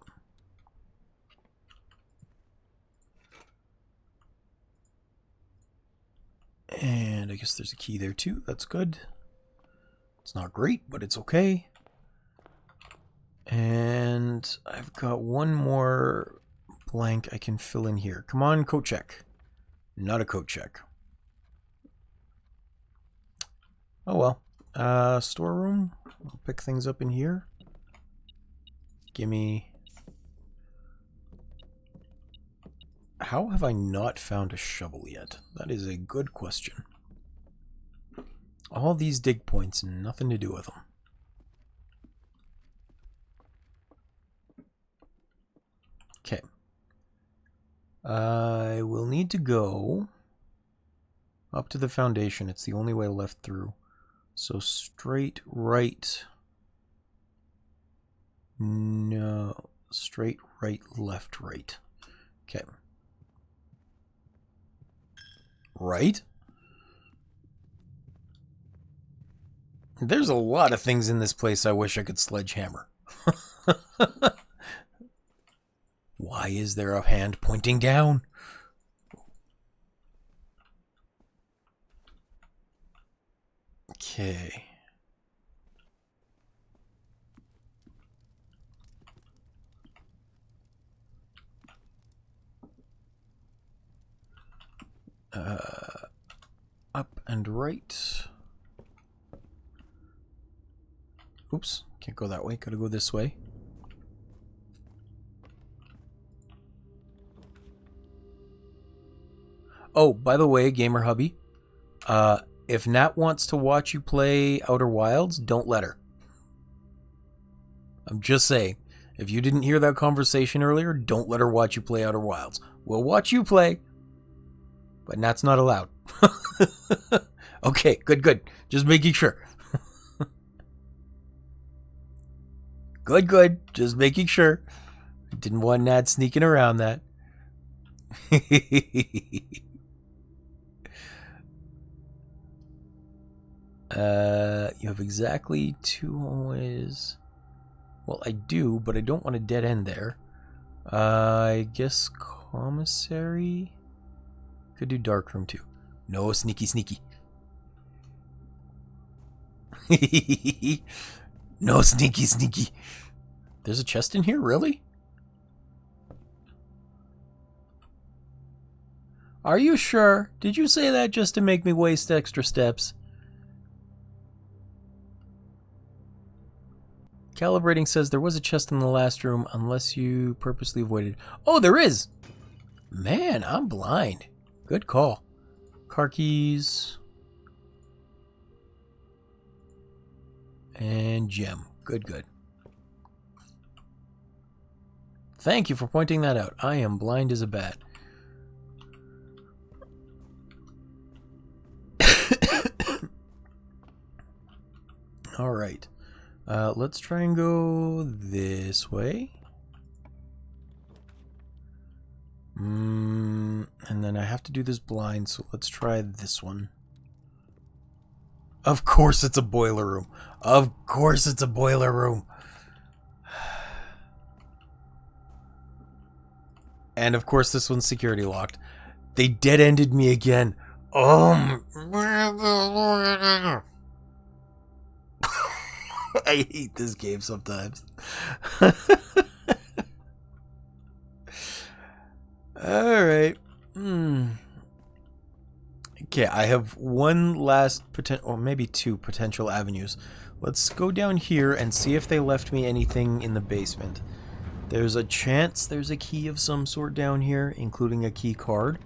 Speaker 1: And I guess there's a key there too. That's good. It's not great, but it's okay. And I've got 1 more blank I can fill in here. Come on, coat check. Not a coat check. Oh well. Storeroom. I'll pick things up in here. Gimme. How have I not found a shovel yet? That is a good question. All these dig points, nothing to do with them. Okay. I will need to go up to the foundation. It's the only way left through. So straight right. No. Straight right, left, right. Okay. Right? There's a lot of things in this place I wish I could sledgehammer. Why is there a hand pointing down? Okay. Up and right. Oops, can't go that way. Gotta go this way. Oh, by the way, Gamer Hubby, if Nat wants to watch you play Outer Wilds, don't let her. I'm just saying, if you didn't hear that conversation earlier, don't let her watch you play Outer Wilds. We'll watch you play, but Nat's not allowed. Okay, good. Just making sure. Good. Just making sure. Didn't want Nat sneaking around that. You have exactly 2 hallways. Well, I do, but I don't want a dead end there. I guess commissary? Could do darkroom too. No, sneaky. No, sneaky. There's a chest in here, really? Are you sure? Did you say that just to make me waste extra steps? Calibrating says there was a chest in the last room unless you purposely avoided. Oh, there is! Man, I'm blind. Good call. Car keys. And gem. Good. Thank you for pointing that out. I am blind as a bat. Alright. Let's try and go this way. And then I have to do this blind, so let's try this one. Of course it's a boiler room. Of course it's a boiler room. And of course this one's security locked. They dead-ended me again. I hate this game sometimes. Alright. Okay, I have one last potential, or maybe 2 potential avenues. Let's go down here and see if they left me anything in the basement. There's a chance there's a key of some sort down here, including a key card.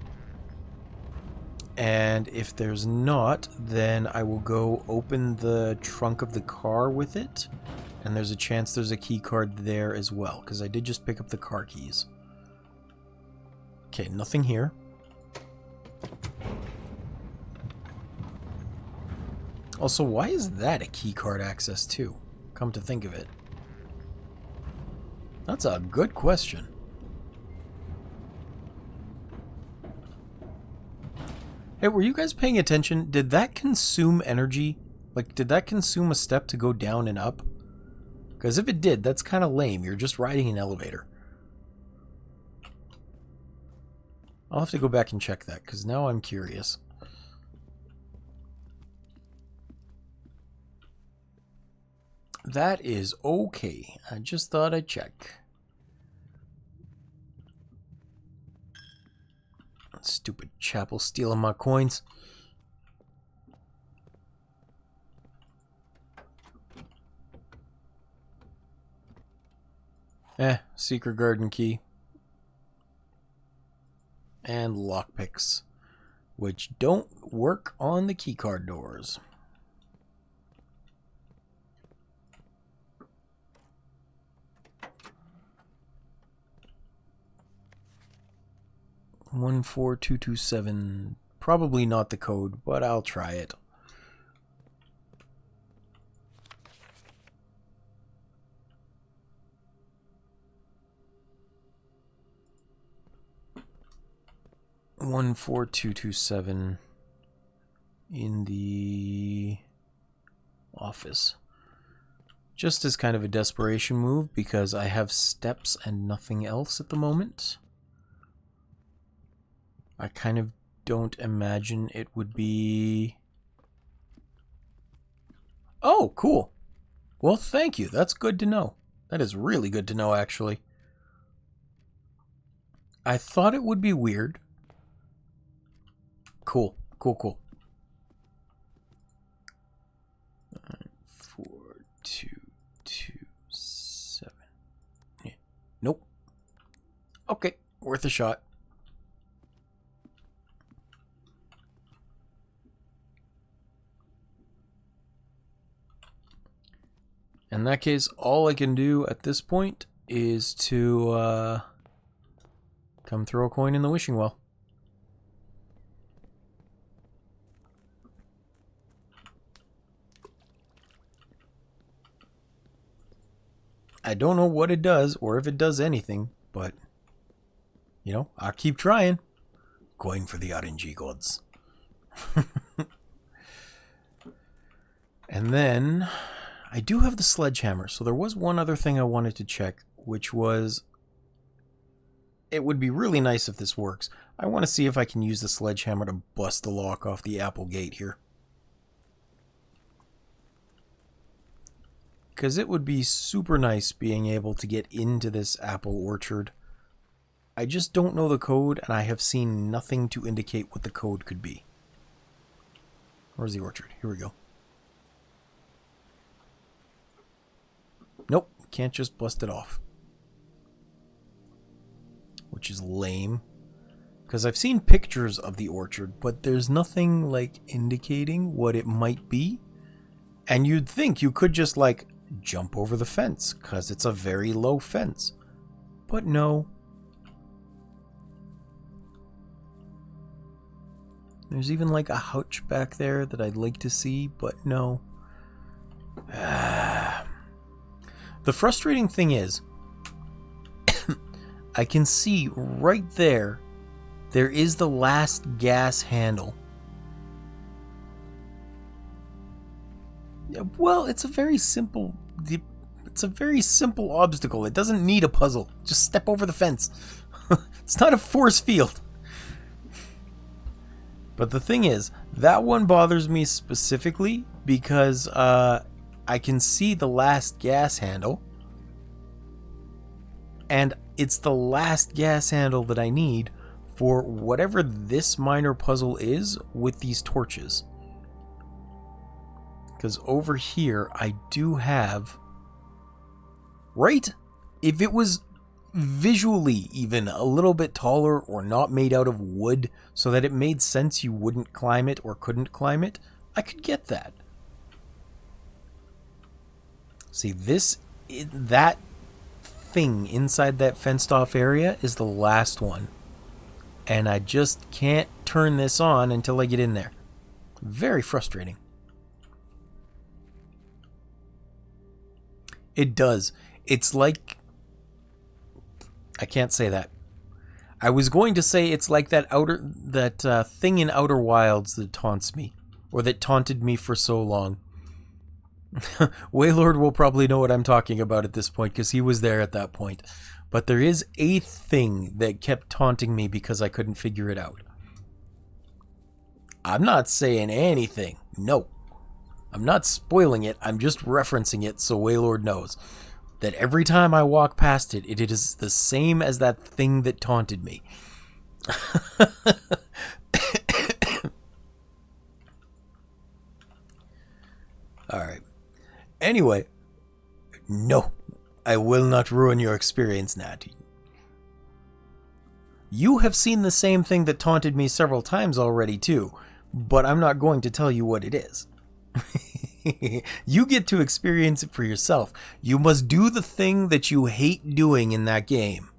Speaker 1: And if there's not, then I will go open the trunk of the car with it. And there's a chance there's a key card there as well, because I did just pick up the car keys. Okay, nothing here. Also, why is that a key card access too? Come to think of it. That's a good question. Hey, were you guys paying attention? Did that consume energy? Like, did that consume a step to go down and up? Because if it did, that's kind of lame. You're just riding an elevator. I'll have to go back and check that, because now I'm curious. That is okay. I just thought I'd check. Stupid chapel stealing my coins. Secret garden key. And lockpicks, which don't work on the keycard doors. One 14227. Probably not the code, but I'll try it. One 14227 in the office. Just as kind of a desperation move, because I have steps and nothing else at the moment. I kind of don't imagine it would be... Oh, cool. Well, thank you. That's good to know. That is really good to know, actually. I thought it would be weird. Cool. Cool, cool. 4, 2, 2, 7. Yeah. Nope. Okay, worth a shot. In that case, all I can do at this point is to come throw a coin in the wishing well. I don't know what it does or if it does anything, but, you know, I'll keep trying. Coin for the RNG gods. And then I do have the sledgehammer, so there was one other thing I wanted to check, which was, it would be really nice if this works. I want to see if I can use the sledgehammer to bust the lock off the apple gate here. Because it would be super nice being able to get into this apple orchard. I just don't know the code, and I have seen nothing to indicate what the code could be. Where's the orchard? Here we go. Nope, can't just bust it off. Which is lame. Because I've seen pictures of the orchard, but there's nothing, like, indicating what it might be. And you'd think you could just, like, jump over the fence, because it's a very low fence. But no. There's even, like, a hutch back there that I'd like to see, but no. The frustrating thing is, I can see right there, there is the last gas handle. Well, it's a very simple obstacle. It doesn't need a puzzle. Just step over the fence. It's not a force field. But the thing is, that one bothers me specifically because I can see the last gas handle, and it's the last gas handle that I need for whatever this minor puzzle is with these torches. Because over here, I do have... Right? If it was visually even a little bit taller or not made out of wood so that it made sense you wouldn't climb it or couldn't climb it, I could get that. See, that thing inside that fenced off area is the last one. And I just can't turn this on until I get in there. Very frustrating. It does. It's like... I can't say that. I was going to say it's like that thing in Outer Wilds that taunts me. Or that taunted me for so long. Waylord will probably know what I'm talking about at this point because he was there at that point. But there is a thing that kept taunting me because I couldn't figure it out. I'm not saying anything. No. I'm not spoiling it. I'm just referencing it so Waylord knows that every time I walk past it, it is the same as that thing that taunted me. Alright. Anyway, no, I will not ruin your experience, Natty. You have seen the same thing that taunted me several times already, too, but I'm not going to tell you what it is. You get to experience it for yourself. You must do the thing that you hate doing in that game.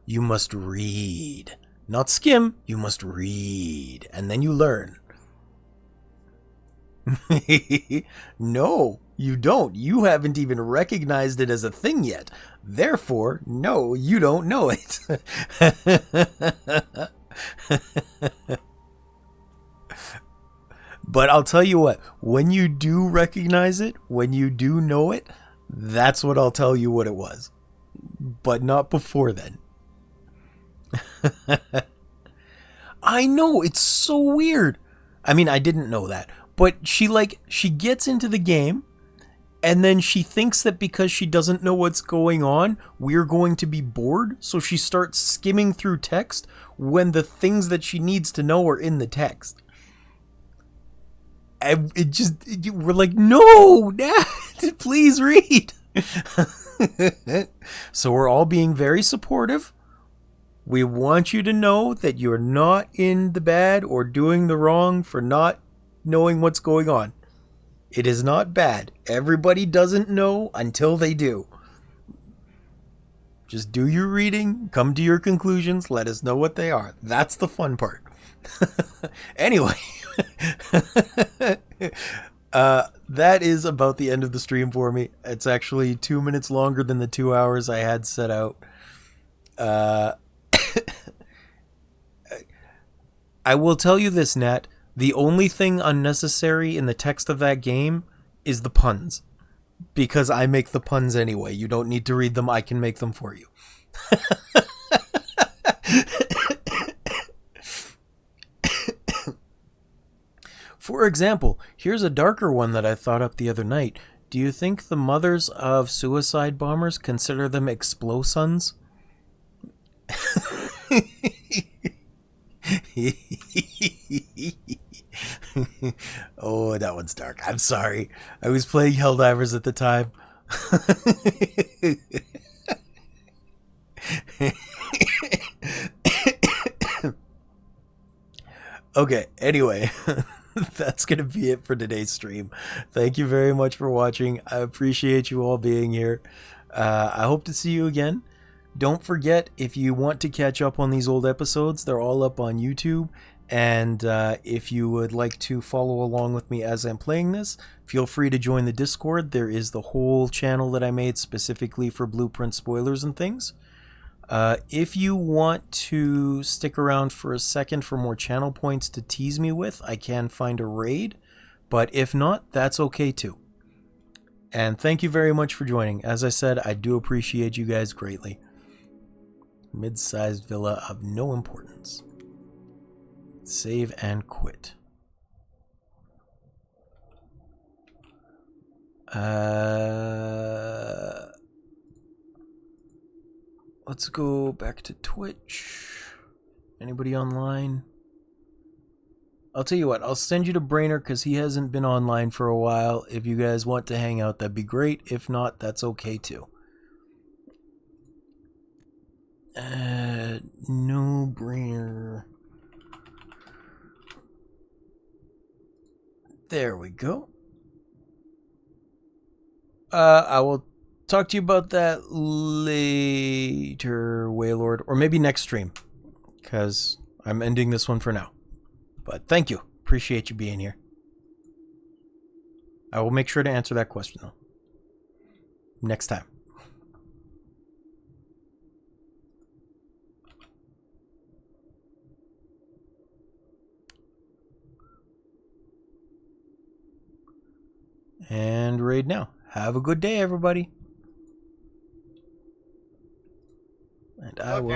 Speaker 1: You must read. Not skim, you must read, and then you learn. No, you don't. You haven't even recognized it as a thing yet. Therefore, no, you don't know it. But I'll tell you what, when you do recognize it, when you do know it, that's what I'll tell you what it was. But not before then. I know, it's so weird. I mean, I didn't know that. But she gets into the game, and then she thinks that because she doesn't know what's going on, we're going to be bored. So she starts skimming through text when the things that she needs to know are in the text. And we're like, no, Dad, please read. So we're all being very supportive. We want you to know that you're not in the bad or doing the wrong for not knowing what's going on. It is not bad. Everybody doesn't know until they do. Just do your reading, come to your conclusions, let us know what they are. That's the fun part. Anyway, that is about the end of the stream for me. It's actually 2 minutes longer than the 2 hours I had set out. I will tell you this, Nat. The only thing unnecessary in the text of that game is the puns. Because I make the puns anyway. You don't need to read them. I can make them for you. For example, here's a darker one that I thought up the other night. Do you think the mothers of suicide bombers consider them explosons? Oh, that one's dark. I'm sorry. I was playing Helldivers at the time. Okay, anyway, that's going to be it for today's stream. Thank you very much for watching. I appreciate you all being here. I hope to see you again. Don't forget, if you want to catch up on these old episodes, they're all up on YouTube. And if you would like to follow along with me as I'm playing this, feel free to join the Discord. There is the whole channel that I made specifically for Blueprint spoilers and things. If you want to stick around for a second for more channel points to tease me with, I can find a raid. But if not, that's okay too. And thank you very much for joining. As I said, I do appreciate you guys greatly. Mid-sized villa of no importance. Save and quit. Let's go back to Twitch. Anybody online? I'll tell you what, I'll send you to Brainer because he hasn't been online for a while. If you guys want to hang out, that'd be great. If not, that's okay too. No Brainer. There we go. I will talk to you about that later, Waylord, or maybe next stream, because I'm ending this one for now. But thank you. Appreciate you being here. I will make sure to answer that question, though, next time. And raid now. Have a good day, everybody. And I will